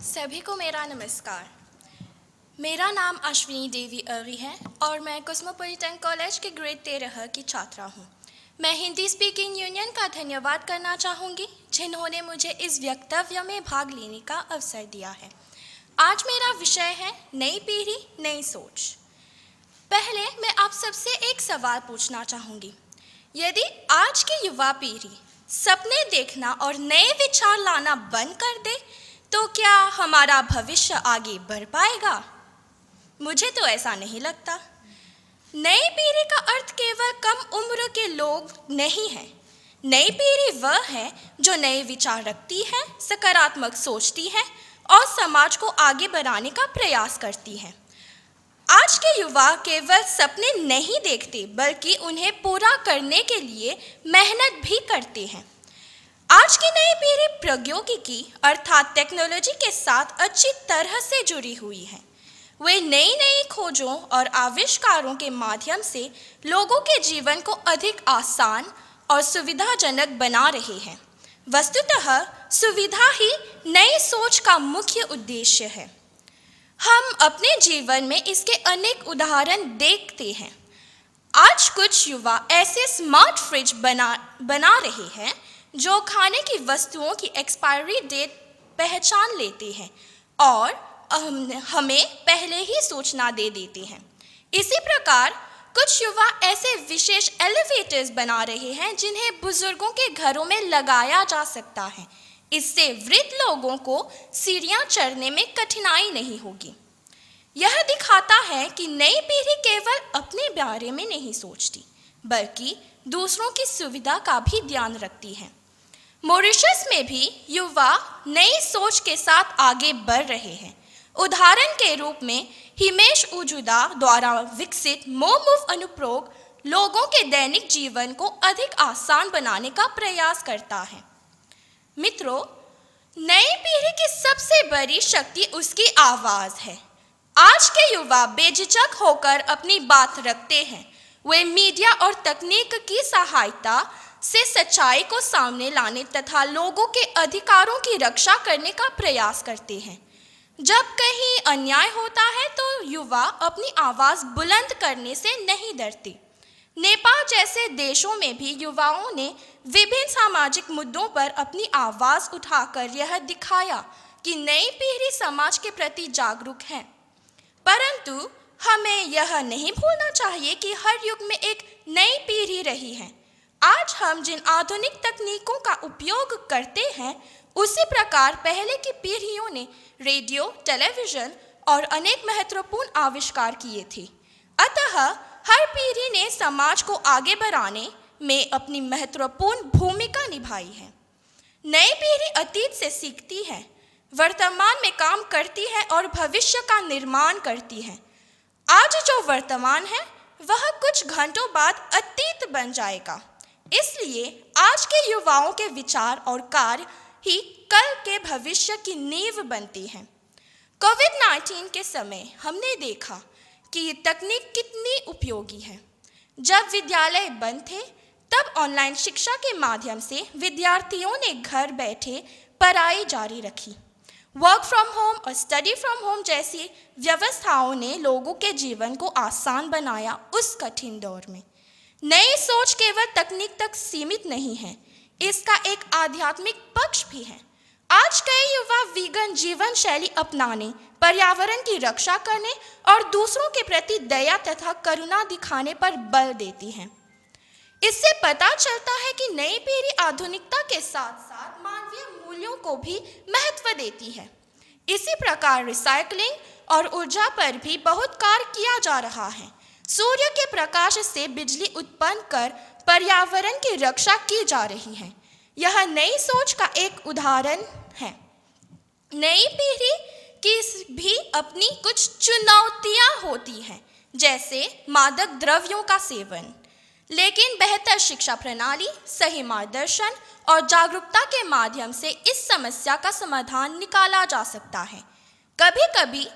सभी को मेरा नमस्कार। मेरा नाम अश्विनी देवी अरी है और मैं कॉस्मोपॉलिटन कॉलेज के ग्रेड 13 की छात्रा हूँ। मैं हिंदी स्पीकिंग यूनियन का धन्यवाद करना चाहूँगी, जिन्होंने मुझे इस वक्तव्य में भाग लेने का अवसर दिया है। आज मेरा विषय है नई पीढ़ी, नई सोच। पहले मैं आप सबसे एक सवाल पूछना चाहूँगी। यदि आज की युवा पीढ़ी सपने देखना और नए विचार लाना बंद कर दे, तो क्या हमारा भविष्य आगे बढ़ पाएगा? मुझे तो ऐसा नहीं लगता। नई पीढ़ी का अर्थ केवल कम उम्र के लोग नहीं है। नई पीढ़ी वह है जो नए विचार रखती है, सकारात्मक सोचती है और समाज को आगे बढ़ाने का प्रयास करती है। आज के युवा केवल सपने नहीं देखते, बल्कि उन्हें पूरा करने के लिए मेहनत भी करते हैं। आज की नई पीढ़ी प्रौद्योगिकी अर्थात टेक्नोलॉजी के साथ अच्छी तरह से जुड़ी हुई है। वे नई नई खोजों और आविष्कारों के माध्यम से लोगों के जीवन को अधिक आसान और सुविधाजनक बना रहे हैं। वस्तुतः सुविधा ही नई सोच का मुख्य उद्देश्य है। हम अपने जीवन में इसके अनेक उदाहरण देखते हैं। आज कुछ युवा ऐसे स्मार्ट फ्रिज बना रहे हैं जो खाने की वस्तुओं की एक्सपायरी डेट पहचान लेते हैं और हमें पहले ही सूचना दे देते हैं। इसी प्रकार कुछ युवा ऐसे विशेष एलिवेटर्स बना रहे हैं जिन्हें बुजुर्गों के घरों में लगाया जा सकता है। इससे वृद्ध लोगों को सीढ़ियां चढ़ने में कठिनाई नहीं होगी। यह दिखाता है कि नई पीढ़ी केवल अपने बारे में नहीं सोचती, बल्कि दूसरों की सुविधा का भी ध्यान रखती है। मॉरिशस में भी युवा नई सोच के साथ आगे बढ़ रहे हैं। उदाहरण के रूप में हिमेश उजुदा द्वारा विकसित मोमूव अनुप्रयोग लोगों के दैनिक जीवन को अधिक आसान बनाने का प्रयास करता है। मित्रों, नई पीढ़ी की सबसे बड़ी शक्ति उसकी आवाज़ है। आज के युवा बेझिझक होकर अपनी बात रखते हैं। वे मीडिया और तकनीक की सहायता से सच्चाई को सामने लाने तथा लोगों के अधिकारों की रक्षा करने का प्रयास करते हैं। जब कहीं अन्याय होता है तो युवा अपनी आवाज़ बुलंद करने से नहीं डरते। नेपाल जैसे देशों में भी युवाओं ने विभिन्न सामाजिक मुद्दों पर अपनी आवाज़ उठाकर यह दिखाया कि नई पीढ़ी समाज के प्रति जागरूक है। परंतु हमें यह नहीं भूलना चाहिए कि हर युग में एक नई पीढ़ी रही है। आज हम जिन आधुनिक तकनीकों का उपयोग करते हैं, उसी प्रकार पहले की पीढ़ियों ने रेडियो, टेलीविज़न और अनेक महत्वपूर्ण आविष्कार किए थे। अतः हर पीढ़ी ने समाज को आगे बढ़ाने में अपनी महत्वपूर्ण भूमिका निभाई है। नई पीढ़ी अतीत से सीखती है, वर्तमान में काम करती है और भविष्य का निर्माण करती है। आज जो वर्तमान है वह कुछ घंटों बाद अतीत बन जाएगा। इसलिए आज के युवाओं के विचार और कार्य ही कल के भविष्य की नींव बनती हैं। कोविड-19 के समय हमने देखा कि ये तकनीक कितनी उपयोगी है। जब विद्यालय बंद थे तब ऑनलाइन शिक्षा के माध्यम से विद्यार्थियों ने घर बैठे पढ़ाई जारी रखी। वर्क फ्रॉम होम और स्टडी फ्रॉम होम जैसी व्यवस्थाओं ने लोगों के जीवन को आसान बनाया। उस कठिन दौर में नई सोच केवल तकनीक तक सीमित नहीं है, इसका एक आध्यात्मिक पक्ष भी है। आज कई युवा वीगन जीवन शैली अपनाने, पर्यावरण की रक्षा करने और दूसरों के प्रति दया तथा करुणा दिखाने पर बल देती हैं। इससे पता चलता है कि नई पीढ़ी आधुनिकता के साथ साथ मानवीय मूल्यों को भी महत्व देती है। इसी प्रकार रिसाइकलिंग और ऊर्जा पर भी बहुत कार्य किया जा रहा है। सूर्य के प्रकाश से बिजली उत्पन्न कर पर्यावरण की रक्षा की जा रही है। यह नई सोच का एक उदाहरण है। नई पीढ़ी की भी अपनी कुछ चुनौतियां होती हैं, जैसे मादक द्रव्यों का सेवन। लेकिन बेहतर शिक्षा प्रणाली, सही मार्गदर्शन और जागरूकता के माध्यम से इस समस्या का समाधान निकाला जा सकता है। कभी-कभी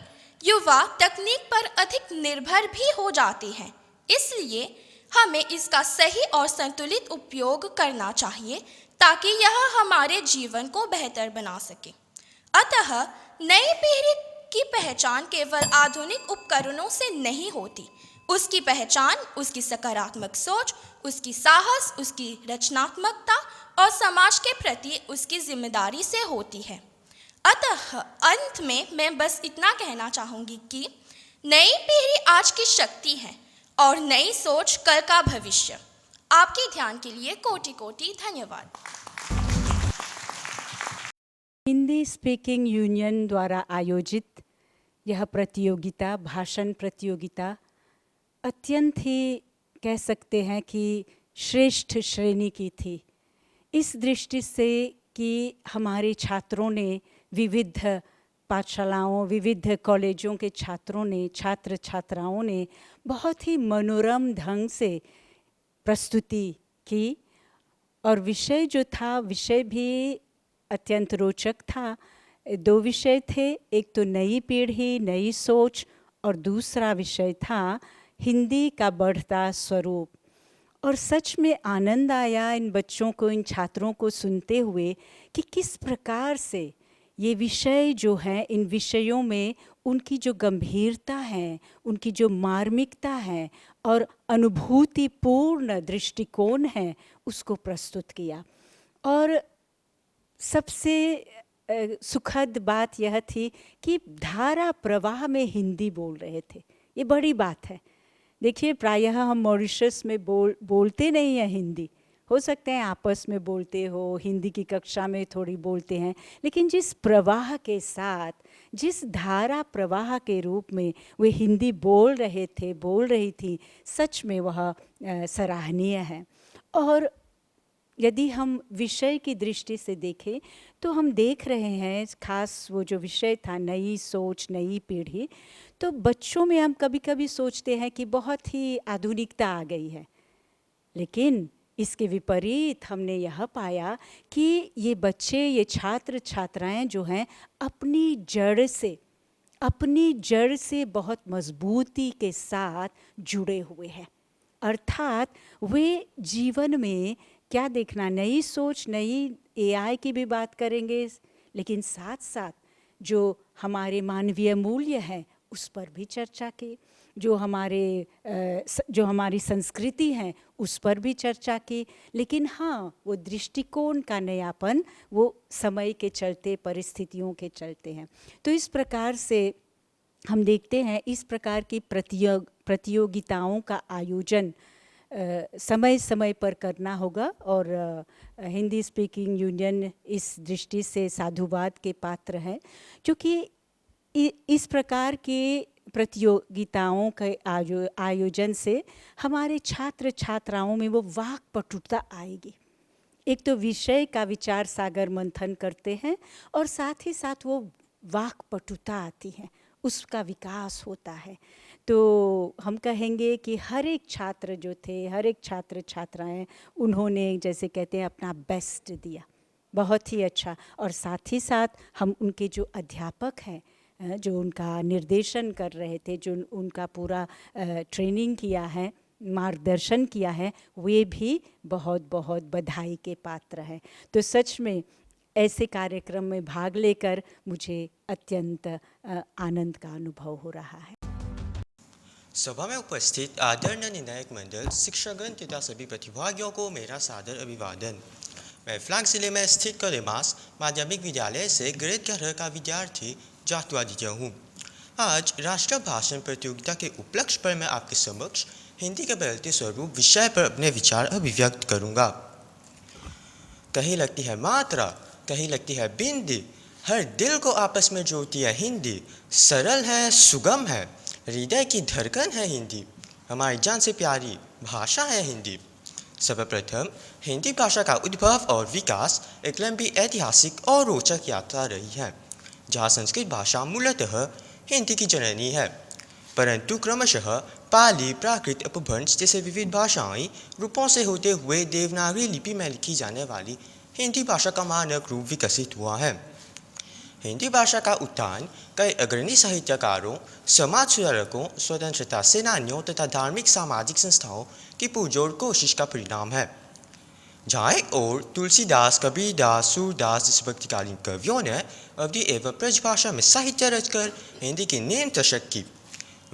युवा तकनीक पर अधिक निर्भर भी हो जाते हैं, इसलिए हमें इसका सही और संतुलित उपयोग करना चाहिए ताकि यह हमारे जीवन को बेहतर बना सके। अतः नई पीढ़ी की पहचान केवल आधुनिक उपकरणों से नहीं होती। उसकी पहचान उसकी सकारात्मक सोच, उसकी साहस, उसकी रचनात्मकता और समाज के प्रति उसकी जिम्मेदारी से होती है। अतः अंत में मैं बस इतना कहना चाहूँगी कि नई पीढ़ी आज की शक्ति है और नई सोच कल का भविष्य। आपके ध्यान के लिए कोटि-कोटि धन्यवाद। हिंदी स्पीकिंग यूनियन द्वारा आयोजित यह प्रतियोगिता, भाषण प्रतियोगिता अत्यंत ही कह सकते हैं कि श्रेष्ठ श्रेणी की थी। इस दृष्टि से कि हमारे छात्रों ने विविध पाठशालाओं, विविध कॉलेजों के छात्रों ने, छात्र छात्राओं ने बहुत ही मनोरम ढंग से प्रस्तुति की और विषय जो था, विषय भी अत्यंत रोचक था। 2 विषय थे, एक तो नई पीढ़ी, नई सोच और दूसरा विषय था हिंदी का बढ़ता स्वरूप। और सच में आनंद आया इन बच्चों को, इन छात्रों को सुनते हुए कि किस प्रकार से ये विषय जो हैं, इन विषयों में उनकी जो गंभीरता है, उनकी जो मार्मिकता है और अनुभूतिपूर्ण दृष्टिकोण है, उसको प्रस्तुत किया। और सबसे सुखद बात यह थी कि धारा प्रवाह में हिंदी बोल रहे थे। ये बड़ी बात है। देखिए, प्रायः हम मॉरिशस में बोलते नहीं हैं हिंदी। हो सकते हैं आपस में बोलते हो, हिंदी की कक्षा में थोड़ी बोलते हैं, लेकिन जिस प्रवाह के साथ, जिस धारा प्रवाह के रूप में वे हिंदी बोल रहे थे, बोल रही थी, सच में वह सराहनीय है। और यदि हम विषय की दृष्टि से देखें तो हम देख रहे हैं, खास वो जो विषय था नई सोच, नई पीढ़ी, तो बच्चों में हम कभी कभी सोचते हैं कि बहुत ही आधुनिकता आ गई है, लेकिन इसके विपरीत हमने यह पाया कि ये बच्चे, ये छात्र छात्राएं जो हैं, अपनी जड़ से बहुत मजबूती के साथ जुड़े हुए हैं। अर्थात वे जीवन में क्या देखना, नई सोच, नई एआई की भी बात करेंगे, लेकिन साथ साथ जो हमारे मानवीय मूल्य हैं उस पर भी चर्चा की, जो हमारी संस्कृति है उस पर भी चर्चा की। लेकिन हाँ, वो दृष्टिकोण का नयापन वो समय के चलते, परिस्थितियों के चलते हैं। तो इस प्रकार से हम देखते हैं इस प्रकार की प्रतियोगिताओं का आयोजन समय समय पर करना होगा। और हिंदी स्पीकिंग यूनियन इस दृष्टि से साधुवाद के पात्र हैं, क्योंकि इस प्रकार के प्रतियोगिताओं के आयोजन से हमारे छात्र छात्राओं में वो वाक्पटुता आएगी। एक तो विषय का विचार सागर मंथन करते हैं और साथ ही साथ वो वाक्पटुता आती है, उसका विकास होता है। तो हम कहेंगे कि हर एक छात्र जो थे, हर एक छात्र छात्राएं, उन्होंने जैसे कहते हैं अपना बेस्ट दिया, बहुत ही अच्छा। और साथ ही साथ हम उनके जो अध्यापक हैं, जो उनका निर्देशन कर रहे थे, जो उनका पूरा ट्रेनिंग किया है, मार्गदर्शन किया है, वे भी बहुत बहुत बधाई के पात्र हैं। तो सच में ऐसे कार्यक्रम में भाग लेकर मुझे अत्यंत आनंद का अनुभव हो रहा है। सभा में उपस्थित आदरणीय निर्णायक मंडल, शिक्षकगण तथा सभी प्रतिभागियों को मेरा सादर अभिवादन। मैं फ्लांग जिले में स्थित कलेमास माध्यमिक विद्यालय से ग्रेड 11 का विद्यार्थी जातु आदित्य हूँ। आज राष्ट्रीय भाषण प्रतियोगिता के उपलक्ष्य पर मैं आपके समक्ष हिंदी के बदलते स्वरूप विषय पर अपने विचार अभिव्यक्त करूँगा। कहीं लगती है मात्रा, कहीं लगती है बिंदी, हर दिल को आपस में जोड़ती है हिंदी। सरल है, सुगम है, हृदय की धड़कन है हिंदी, हमारी जान से प्यारी भाषा है हिंदी। सर्वप्रथम हिंदी भाषा का उद्भव और विकास एक लंबी ऐतिहासिक और रोचक यात्रा रही है, जहाँ संस्कृत भाषा मूलतः हिंदी की जननी है, परंतु क्रमशः पाली, प्राकृत, अपभ्रंश जैसे विविध भाषाई रूपों से होते हुए देवनागरी लिपि में लिखी जाने वाली हिंदी भाषा का मानक रूप विकसित हुआ है। हिंदी भाषा का उत्थान कई अग्रणी साहित्यकारों, समाज सुधारकों, स्वतंत्रता सेनानियों तथा धार्मिक सामाजिक संस्थाओं की पुरजोर कोशिश का परिणाम है। जहाँ एक ओर तुलसीदास, कबीरदास, सूरदास जैसे भक्तिकालीन कवियों ने अवधि एवं ब्रज भाषा में साहित्य रचकर हिंदी की नींव तशक की,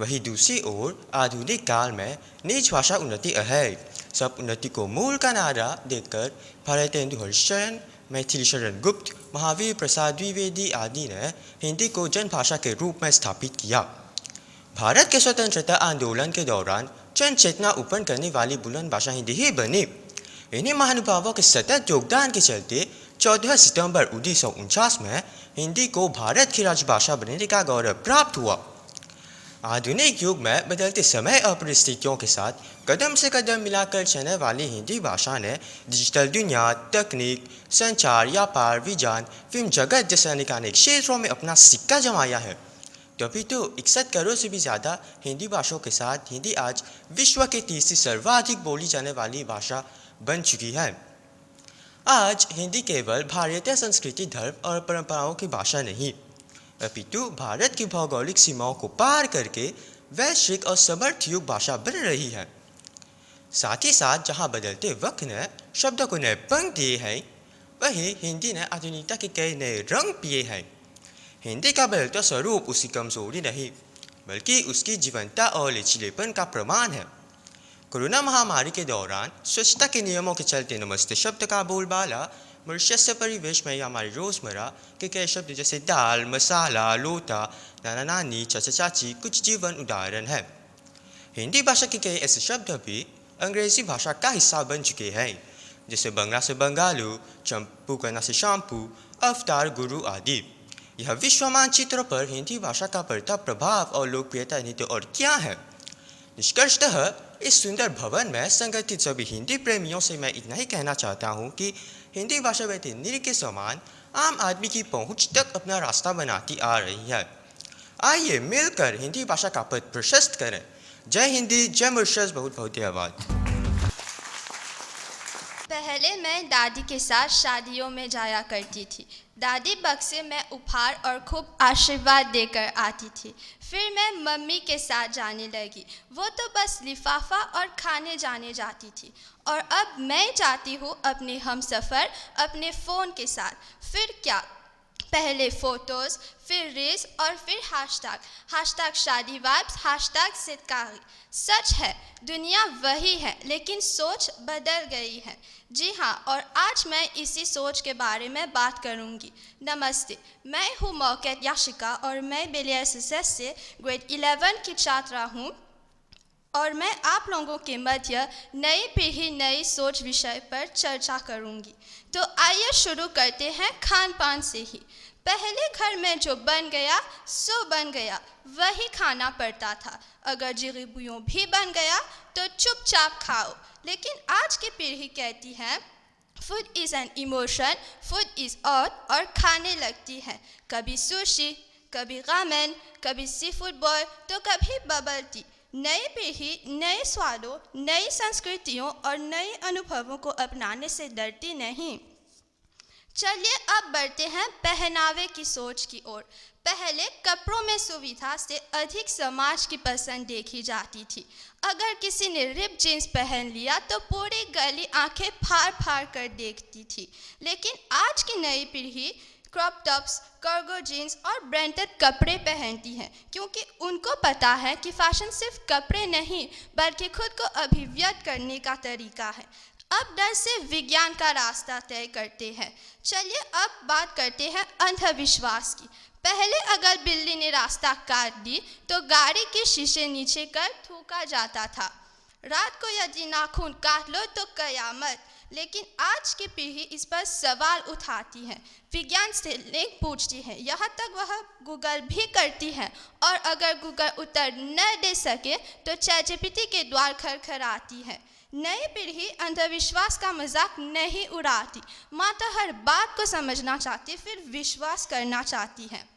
वहीं दूसरी ओर आधुनिक काल में निज भाषा उन्नति अहै, सब उन्नति को मूल का नारा देकर भारतेंदु हरिश्चंद्र, मैथिली शरण गुप्त, महावीर प्रसाद द्विवेदी आदि ने हिंदी को जनभाषा के रूप में स्थापित किया। भारत के स्वतंत्रता आंदोलन के दौरान जन चेतना उत्पन्न करने वाली बुलंद भाषा हिंदी ही बनी। इन्हीं महानुभावों के सतत योगदान के चलते 14 सितंबर 1949 में हिंदी को भारत की राजभाषा बनने का गौरव प्राप्त हुआ। आधुनिक युग में बदलते समय और परिस्थितियों के साथ कदम से कदम मिलाकर चलने वाली हिंदी भाषा ने डिजिटल दुनिया, तकनीक, संचार, व्यापार, विज्ञान, फिल्म जगत जैसे अनेक क्षेत्रों में अपना सिक्का जमाया है। तभी तो 61 करोड़ से भी ज़्यादा हिंदी भाषाओं के साथ हिंदी आज विश्व की तीसरी सर्वाधिक बोली जाने वाली भाषा बन चुकी है। आज हिंदी केवल भारतीय संस्कृति, धर्म और परंपराओं की भाषा नहीं, अपितु भारत की भौगोलिक सीमाओं को पार करके वैश्विक और समर्थ युग भाषा बन रही है। साथ ही साथ जहाँ बदलते वक्त ने शब्दों को नए पंख दिए हैं, वहीं हिंदी ने आधुनिकता के कई नए रंग पिए हैं। हिंदी का बदलता स्वरूप उसकी कमजोरी नहीं, बल्कि उसकी जीवंतता और लचीलेपन का प्रमाण है। कोरोना महामारी के दौरान स्वच्छता के नियमों के चलते नमस्ते शब्द का बोलबाला मॉरिशस परिवेश में हमारी रोजमर्रा के कई शब्द जैसे दाल, मसाला, लोटा, नाना नानी, चाचा चाची कुछ जीवन उदाहरण है। हिंदी भाषा के कई ऐसे शब्द भी अंग्रेजी भाषा का हिस्सा बन चुके हैं, जैसे बंगला से बंगालू, चंपू करना से शैम्पू, अवतार, गुरु आदि। यह विश्व मानचित्र पर हिंदी भाषा का बढ़ता प्रभाव और लोकप्रियता नहीं तो और क्या है। निष्कर्षतः इस सुंदर भवन में संगठित सभी हिंदी प्रेमियों से मैं इतना ही कहना चाहता हूँ कि हिंदी भाषा बहते नीर के समान आम आदमी की पहुँच तक अपना रास्ता बनाती आ रही है। आइए मिलकर हिंदी भाषा का पथ प्रशस्त करें। जय हिंदी, जय मॉरिशस, बहुत बहुत धन्यवाद। पहले मैं दादी के साथ शादियों में जाया करती थी। दादी बक्से में उपहार और खूब आशीर्वाद देकर आती थी। फिर मैं मम्मी के साथ जाने लगी, वो तो बस लिफाफा और खाने जाने जाती थी। और अब मैं जाती हूँ अपने हमसफ़र अपने फ़ोन के साथ। फिर क्या, पहले फ़ोटोज़, फिर रील्स और फिर हैशटैग शादी वाइब्स, हैशटैग सितकारी। सच है, दुनिया वही है, लेकिन सोच बदल गई है। जी हाँ, और आज मैं इसी सोच के बारे में बात करूंगी। नमस्ते, मैं हूँ मौकेत याशिका और मैं BLSSS से ग्रेड 11 की छात्रा हूँ और मैं आप लोगों के मध्य नई पीढ़ी नई सोच विषय पर चर्चा करूंगी। तो आइए शुरू करते हैं खान पान से ही। पहले घर में जो बन गया सो बन गया, वही खाना पड़ता था। अगर जिगीबुयों भी बन गया तो चुपचाप खाओ। लेकिन आज की पीढ़ी कहती है food is an emotion, food is और खाने लगती है। कभी सुशी, कभी रामेन, कभी सी फूड बॉय, तो कभी बबल टी। नई पीढ़ी नए स्वादों, नई संस्कृतियों और नए अनुभवों को अपनाने से डरती नहीं। चलिए अब बढ़ते हैं पहनावे की सोच की ओर। पहले कपड़ों में सुविधा से अधिक समाज की पसंद देखी जाती थी। अगर किसी ने रिप जीन्स पहन लिया तो पूरी गली आंखें फाड़ फाड़ कर देखती थी। लेकिन आज की नई पीढ़ी क्रॉप टॉप्स, कार्गो जीन्स और ब्रांडेड कपड़े पहनती हैं, क्योंकि उनको पता है कि फैशन सिर्फ कपड़े नहीं बल्कि खुद को अभिव्यक्त करने का तरीका है। अब डर से विज्ञान का रास्ता तय करते हैं। चलिए अब बात करते हैं अंधविश्वास की। पहले अगर बिल्ली ने रास्ता काट दी तो गाड़ी के शीशे नीचे कर थूका जाता था। रात को यदि नाखून काट लो तो कयामत। लेकिन आज की पीढ़ी इस पर सवाल उठाती है, विज्ञान से लिंक पूछती है, यहाँ तक वह गूगल भी करती है। और अगर गूगल उत्तर न दे सके तो ChatGPT के द्वार खड़खड़ाती है। नई पीढ़ी अंधविश्वास का मजाक नहीं उड़ाती, माता हर बात को समझना चाहती, फिर विश्वास करना चाहती है।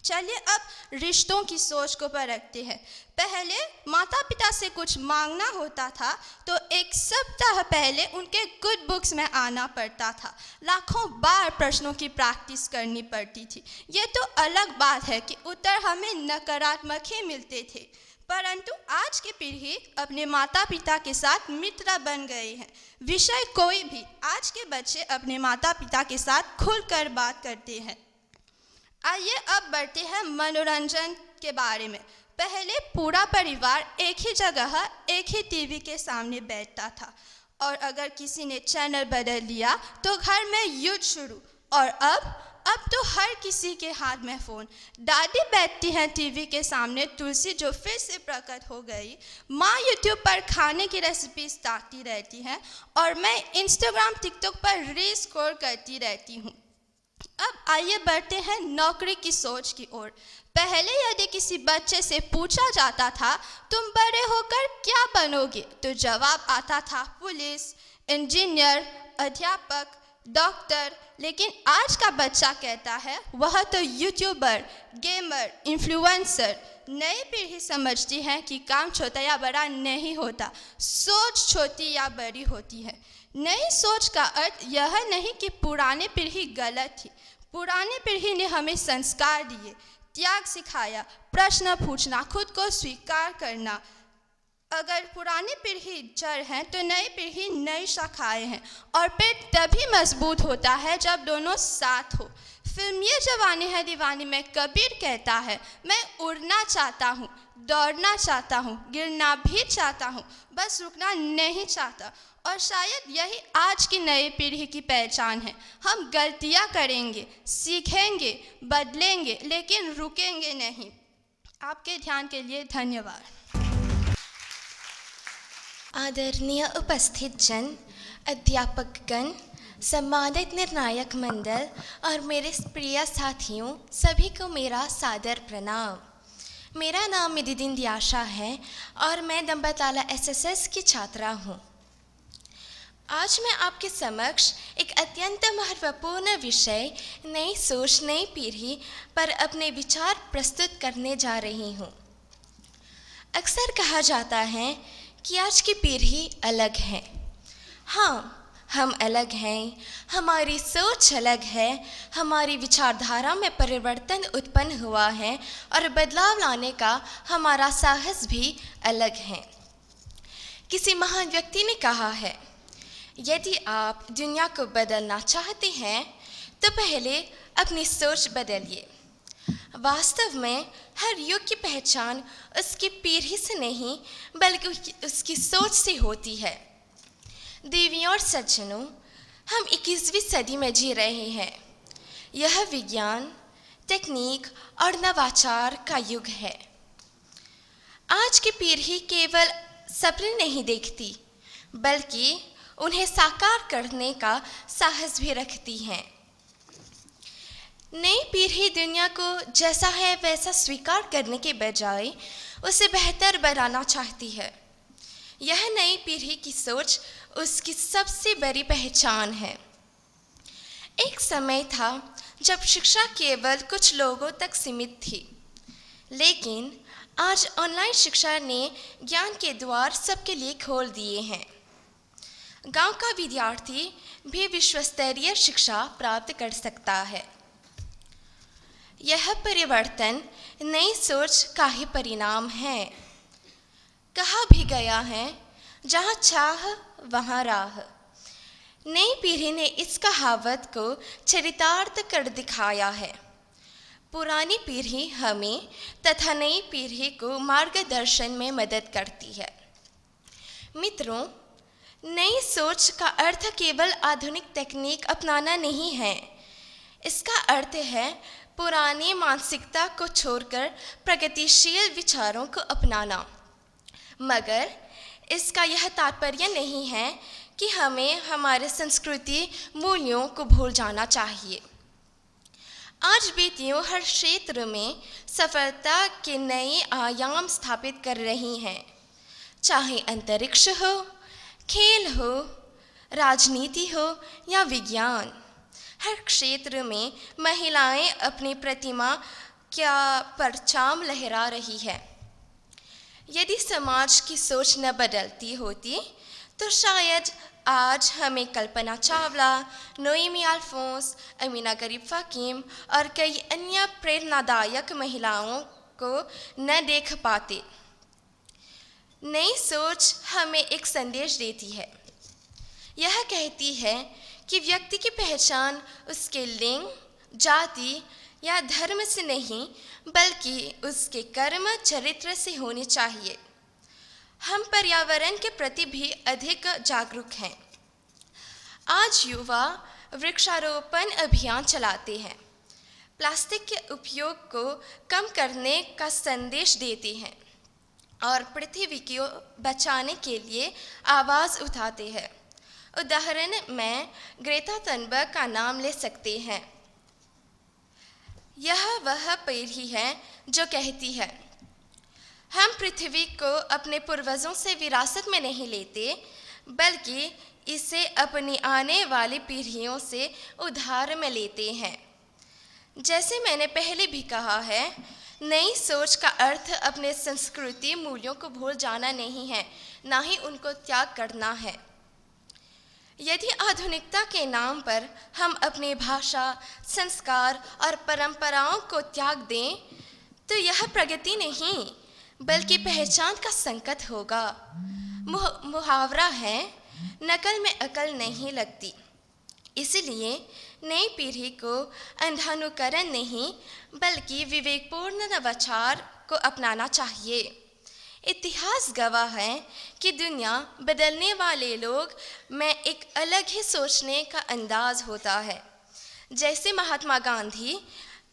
चलिए अब रिश्तों की सोच को परखते हैं। पहले माता पिता से कुछ मांगना होता था तो एक सप्ताह पहले उनके गुड बुक्स में आना पड़ता था। लाखों बार प्रश्नों की प्रैक्टिस करनी पड़ती थी। ये तो अलग बात है कि उत्तर हमें नकारात्मक ही मिलते थे, परंतु आज की पीढ़ी अपने माता पिता के साथ मित्र बन गए हैं। विषय कोई भी, आज के बच्चे अपने माता पिता के साथ खुलकर बात करते हैं। आइए अब बढ़ते हैं मनोरंजन के बारे में। पहले पूरा परिवार एक ही जगह एक ही टीवी के सामने बैठता था और अगर किसी ने चैनल बदल लिया तो घर में युद्ध शुरू। और अब तो हर किसी के हाथ में फ़ोन। दादी बैठती हैं टीवी के सामने, तुलसी जो फिर से प्रकट हो गई। माँ यूट्यूब पर खाने की रेसिपीज ताकती रहती हैं और मैं इंस्टाग्राम टिकटॉक पर रील स्क्रॉल करती रहती हूँ। अब आइए बढ़ते हैं नौकरी की सोच की ओर। पहले यदि किसी बच्चे से पूछा जाता था तुम बड़े होकर क्या बनोगे, तो जवाब आता था पुलिस, इंजीनियर, अध्यापक, डॉक्टर। लेकिन आज का बच्चा कहता है वह तो यूट्यूबर, गेमर, इन्फ्लुएंसर। नई पीढ़ी समझती है कि काम छोटा या बड़ा नहीं होता, सोच छोटी या बड़ी होती है। नई सोच का अर्थ यह नहीं कि पुरानी पीढ़ी गलत थी। पुरानी पीढ़ी ने हमें संस्कार दिए, त्याग सिखाया, प्रश्न पूछना, खुद को स्वीकार करना। अगर पुरानी पीढ़ी जड़ है तो नई पीढ़ी नई शाखाएं हैं, और पेड़ तभी मजबूत होता है जब दोनों साथ हो। फिल्म ये जवानी है दीवानी में कबीर कहता है, मैं उड़ना चाहता हूँ, दौड़ना चाहता हूँ, गिरना भी चाहता हूँ, बस रुकना नहीं चाहता। और शायद यही आज की नई पीढ़ी की पहचान है। हम गलतियाँ करेंगे, सीखेंगे, बदलेंगे, लेकिन रुकेंगे नहीं। आपके ध्यान के लिए धन्यवाद। आदरणीय उपस्थित जन, अध्यापकगण, सम्मानित निर्णायक मंडल और मेरे प्रिय साथियों, सभी को मेरा सादर प्रणाम। मेरा नाम मिदिदिन दियाशा है और मैं दंबताला एसएसएस की छात्रा हूँ। आज मैं आपके समक्ष एक अत्यंत महत्वपूर्ण विषय नई सोच नई पीढ़ी पर अपने विचार प्रस्तुत करने जा रही हूँ। अक्सर कहा जाता है कि आज की पीढ़ी अलग है। हाँ, हम अलग हैं, हमारी सोच अलग है, हमारी विचारधारा में परिवर्तन उत्पन्न हुआ है और बदलाव लाने का हमारा साहस भी अलग है। किसी महान व्यक्ति ने कहा है, यदि आप दुनिया को बदलना चाहते हैं तो पहले अपनी सोच बदलिए। वास्तव में हर युग की पहचान उसकी पीढ़ी से नहीं बल्कि उसकी सोच से होती है। देवियों और सज्जनों, हम 21वीं सदी में जी रहे हैं। यह विज्ञान, तकनीक और नवाचार का युग है। आज की पीढ़ी केवल सपने नहीं देखती बल्कि उन्हें साकार करने का साहस भी रखती है। नई पीढ़ी दुनिया को जैसा है वैसा स्वीकार करने के बजाय उसे बेहतर बनाना चाहती है। यह नई पीढ़ी की सोच उसकी सबसे बड़ी पहचान है। एक समय था जब शिक्षा केवल कुछ लोगों तक सीमित थी, लेकिन आज ऑनलाइन शिक्षा ने ज्ञान के द्वार सबके लिए खोल दिए हैं। गांव का विद्यार्थी भी विश्वस्तरीय शिक्षा प्राप्त कर सकता है। यह परिवर्तन नई सोच का ही परिणाम है। कहा भी गया है, जहाँ चाह वहाँ राह। नई पीढ़ी ने इस कहावत को चरितार्थ कर दिखाया है। पुरानी पीढ़ी हमें तथा नई पीढ़ी को मार्गदर्शन में मदद करती है। मित्रों, नई सोच का अर्थ केवल आधुनिक तकनीक अपनाना नहीं है। इसका अर्थ है पुरानी मानसिकता को छोड़कर प्रगतिशील विचारों को अपनाना। मगर इसका यह तात्पर्य नहीं है कि हमें हमारे संस्कृति मूल्यों को भूल जाना चाहिए। आज बेटियां हर क्षेत्र में सफलता के नए आयाम स्थापित कर रही हैं, चाहे अंतरिक्ष हो, खेल हो, राजनीति हो या विज्ञान। हर क्षेत्र में महिलाएं अपनी प्रतिमा का परचम लहरा रही है। यदि समाज की सोच न बदलती होती तो शायद आज हमें कल्पना चावला, नोएमी अल्फोंस, अमीना गरीब फ़कीम और कई अन्य प्रेरणादायक महिलाओं को न देख पाते। नई सोच हमें एक संदेश देती है। यह कहती है कि व्यक्ति की पहचान उसके लिंग, जाति या धर्म से नहीं बल्कि उसके कर्म चरित्र से होनी चाहिए। हम पर्यावरण के प्रति भी अधिक जागरूक हैं। आज युवा वृक्षारोपण अभियान चलाते हैं, प्लास्टिक के उपयोग को कम करने का संदेश देते हैं और पृथ्वी को बचाने के लिए आवाज़ उठाते हैं। उदाहरण में ग्रेटा थनबर्ग का नाम ले सकते हैं। यह वह पीढ़ी है जो कहती है, हम पृथ्वी को अपने पूर्वजों से विरासत में नहीं लेते बल्कि इसे अपनी आने वाली पीढ़ियों से उधार में लेते हैं। जैसे मैंने पहले भी कहा है, नई सोच का अर्थ अपने संस्कृति मूल्यों को भूल जाना नहीं है, ना ही उनको त्याग करना है। यदि आधुनिकता के नाम पर हम अपनी भाषा, संस्कार और परंपराओं को त्याग दें तो यह प्रगति नहीं बल्कि पहचान का संकट होगा। मुहावरा है, नकल में अकल नहीं लगती। इसलिए नई पीढ़ी को अंधानुकरण नहीं बल्कि विवेकपूर्ण नवाचार को अपनाना चाहिए। इतिहास गवाह है कि दुनिया बदलने वाले लोग में एक अलग ही सोचने का अंदाज होता है। जैसे महात्मा गांधी,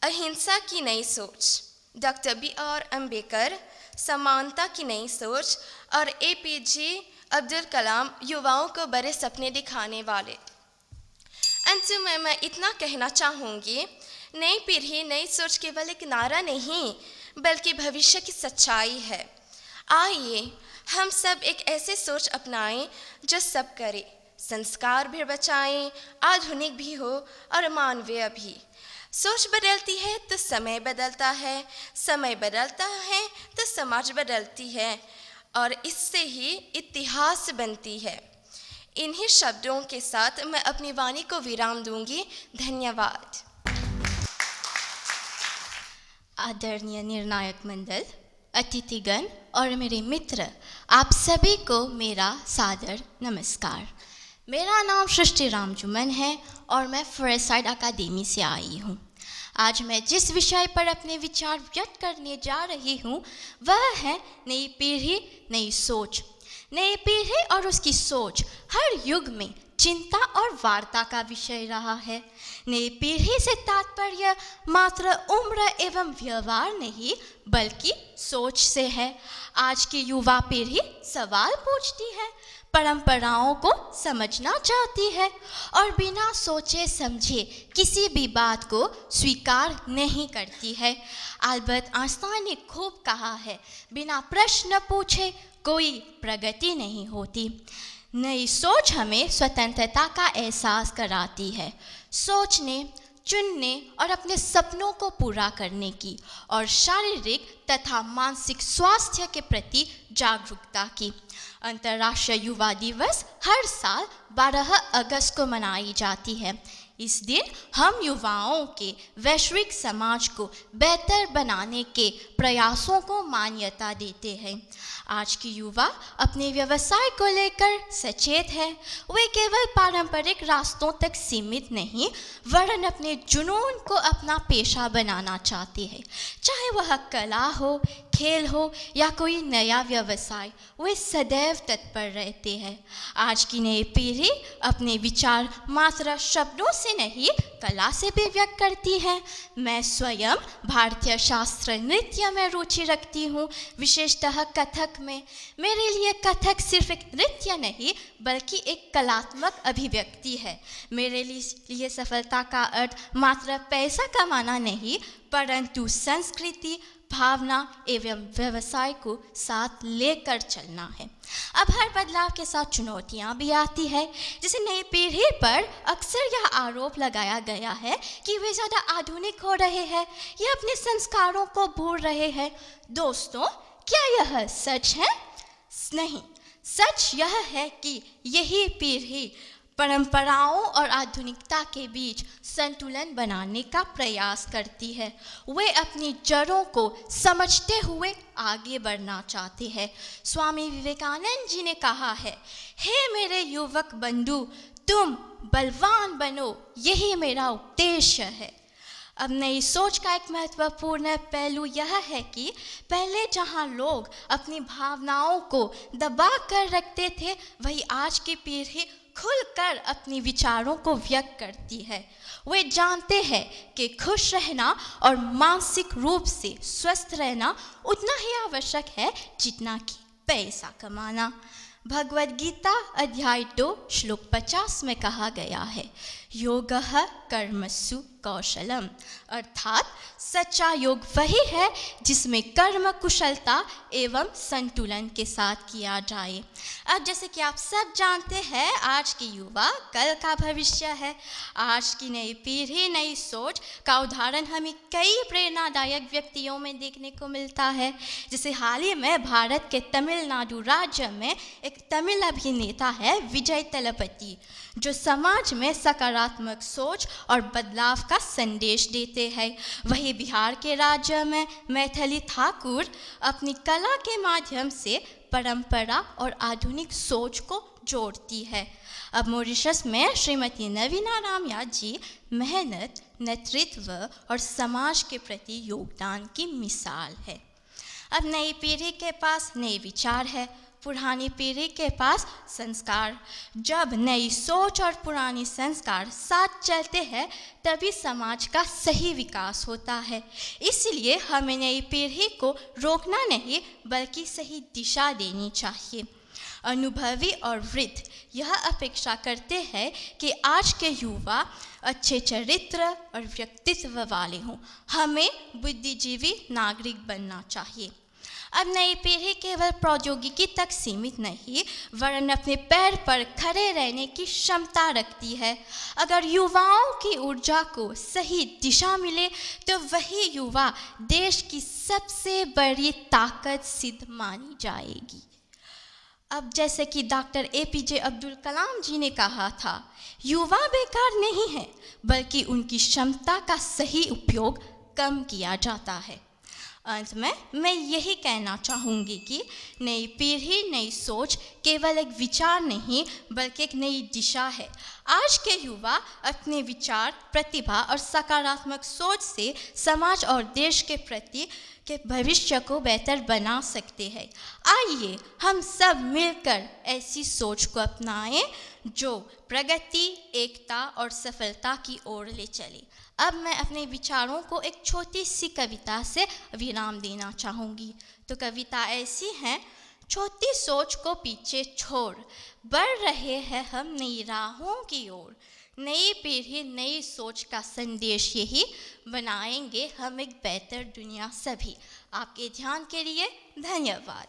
अहिंसा की नई सोच, डॉक्टर B.R. अम्बेडकर, समानता की नई सोच, और APJ अब्दुल कलाम युवाओं को बड़े सपने दिखाने वाले। अंत में मैं इतना कहना चाहूँगी, नई पीढ़ी नई सोच केवल एक नारा नहीं बल्कि भविष्य की सच्चाई है। आइए हम सब एक ऐसे सोच अपनाएं जो सब करे, संस्कार भी बचाएं, आधुनिक भी हो और मानवीय भी। सोच बदलती है तो समय बदलता है, समय बदलता है तो समाज बदलती है, और इससे ही इतिहास बनती है। इन्हीं शब्दों के साथ मैं अपनी वाणी को विराम दूंगी। धन्यवाद। आदरणीय निर्णायक मंडल, अतिथिगण और मेरे मित्र, आप सभी को मेरा सादर नमस्कार। मेरा नाम सृष्टि रामजुमन है और मैं फॉरेसाइड अकादमी से आई हूँ। आज मैं जिस विषय पर अपने विचार व्यक्त करने जा रही हूँ वह है नई पीढ़ी नई सोच। नई पीढ़ी और उसकी सोच हर युग में चिंता और वार्ता का विषय रहा है। नई पीढ़ी से तात्पर्य मात्र उम्र एवं व्यवहार नहीं बल्कि सोच से है। आज की युवा पीढ़ी सवाल पूछती है, परंपराओं को समझना चाहती है और बिना सोचे समझे किसी भी बात को स्वीकार नहीं करती है। अल्बर्ट आइंस्टाइन ने खूब कहा है, बिना प्रश्न पूछे कोई प्रगति नहीं होती। नई सोच हमें स्वतंत्रता का एहसास कराती है, सोचने, चुनने और अपने सपनों को पूरा करने की, और शारीरिक तथा मानसिक स्वास्थ्य के प्रति जागरूकता की। अंतर्राष्ट्रीय युवा दिवस हर साल 12 अगस्त को मनाई जाती है। इस दिन हम युवाओं के वैश्विक समाज को बेहतर बनाने के प्रयासों को मान्यता देते हैं। आज की युवा अपने व्यवसाय को लेकर सचेत है। वे केवल पारंपरिक रास्तों तक सीमित नहीं वरन अपने जुनून को अपना पेशा बनाना चाहते हैं। चाहे वह कला हो, खेल हो या कोई नया व्यवसाय, वे सदैव तत्पर रहते हैं। आज की नई पीढ़ी अपने विचार मात्र शब्दों से नहीं कला से भी व्यक्त करती है। मैं स्वयं भारतीय शास्त्रीय नृत्य में रुचि रखती हूँ, विशेषतः कथक में। मेरे लिए कथक सिर्फ एक नृत्य नहीं बल्कि एक कलात्मक अभिव्यक्ति है। मेरे लिए सफलता का अर्थ मात्र पैसा कमाना नहीं परंतु संस्कृति, भावना एवं व्यवसाय को साथ लेकर चलना है। अब हर बदलाव के साथ चुनौतियां भी आती है। जैसे नई पीढ़ी पर अक्सर यह आरोप लगाया गया है कि वे ज़्यादा आधुनिक हो रहे हैं या अपने संस्कारों को भूल रहे हैं। दोस्तों, क्या यह सच है? नहीं, सच यह है कि यही पीढ़ी परंपराओं और आधुनिकता के बीच संतुलन बनाने का प्रयास करती है। वे अपनी जड़ों को समझते हुए आगे बढ़ना चाहते हैं। स्वामी विवेकानंद जी ने कहा है, हे मेरे युवक बंधु, तुम बलवान बनो, यही मेरा उद्देश्य है। अब नई सोच का एक महत्वपूर्ण पहलू यह है कि पहले जहां लोग अपनी भावनाओं को दबा कर रखते थे, वही आज की पीढ़ी खुलकर अपनी विचारों को व्यक्त करती है। वे जानते हैं कि खुश रहना और मानसिक रूप से स्वस्थ रहना उतना ही आवश्यक है जितना कि पैसा कमाना। भगवद गीता अध्याय 2 श्लोक 50 में कहा गया है, योगः कर्मसु कौशलम, अर्थात सच्चा योग वही है जिसमें कर्म कुशलता एवं संतुलन के साथ किया जाए। अब जैसे कि आप सब जानते हैं, आज की युवा कल का भविष्य है। आज की नई पीढ़ी नई सोच का उदाहरण हमें कई प्रेरणादायक व्यक्तियों में देखने को मिलता है। जैसे हाल ही में भारत के तमिलनाडु राज्य में एक तमिल अभिनेता है विजय तलपति, जो समाज में सकारात्मक सोच और बदलाव का संदेश देते हैं। वही बिहार के राज्य में मैथिली ठाकुर अपनी कला के माध्यम से परंपरा और आधुनिक सोच को जोड़ती है। अब मॉरिशस में श्रीमती नवीना रामया जी मेहनत, नेतृत्व और समाज के प्रति योगदान की मिसाल है। अब नई पीढ़ी के पास नए विचार है, पुरानी पीढ़ी के पास संस्कार। जब नई सोच और पुरानी संस्कार साथ चलते हैं तभी समाज का सही विकास होता है। इसलिए हमें नई पीढ़ी को रोकना नहीं बल्कि सही दिशा देनी चाहिए। अनुभवी और वृद्ध यह अपेक्षा करते हैं कि आज के युवा अच्छे चरित्र और व्यक्तित्व वाले हों। हमें बुद्धिजीवी नागरिक बनना चाहिए। अब नई पीढ़ी केवल प्रौद्योगिकी तक सीमित नहीं वरन अपने पैर पर खड़े रहने की क्षमता रखती है। अगर युवाओं की ऊर्जा को सही दिशा मिले तो वही युवा देश की सबसे बड़ी ताकत सिद्ध मानी जाएगी। अब जैसे कि डॉक्टर APJ अब्दुल कलाम जी ने कहा था, युवा बेकार नहीं है बल्कि उनकी क्षमता का सही उपयोग कम किया जाता है। अंत में मैं यही कहना चाहूँगी कि नई पीढ़ी, नई सोच केवल एक विचार नहीं बल्कि एक नई दिशा है। आज के युवा अपने विचार, प्रतिभा और सकारात्मक सोच से समाज और देश के प्रति के भविष्य को बेहतर बना सकते हैं। आइए हम सब मिलकर ऐसी सोच को अपनाएं जो प्रगति, एकता और सफलता की ओर ले चले। अब मैं अपने विचारों को एक छोटी सी कविता से विराम देना चाहूँगी। तो कविता ऐसी है, छोटी सोच को पीछे छोड़ बढ़ रहे हैं हम नई राहों की ओर। नई पीढ़ी, नई सोच का संदेश यही, बनाएंगे हम एक बेहतर दुनिया सभी। आपके ध्यान के लिए धन्यवाद।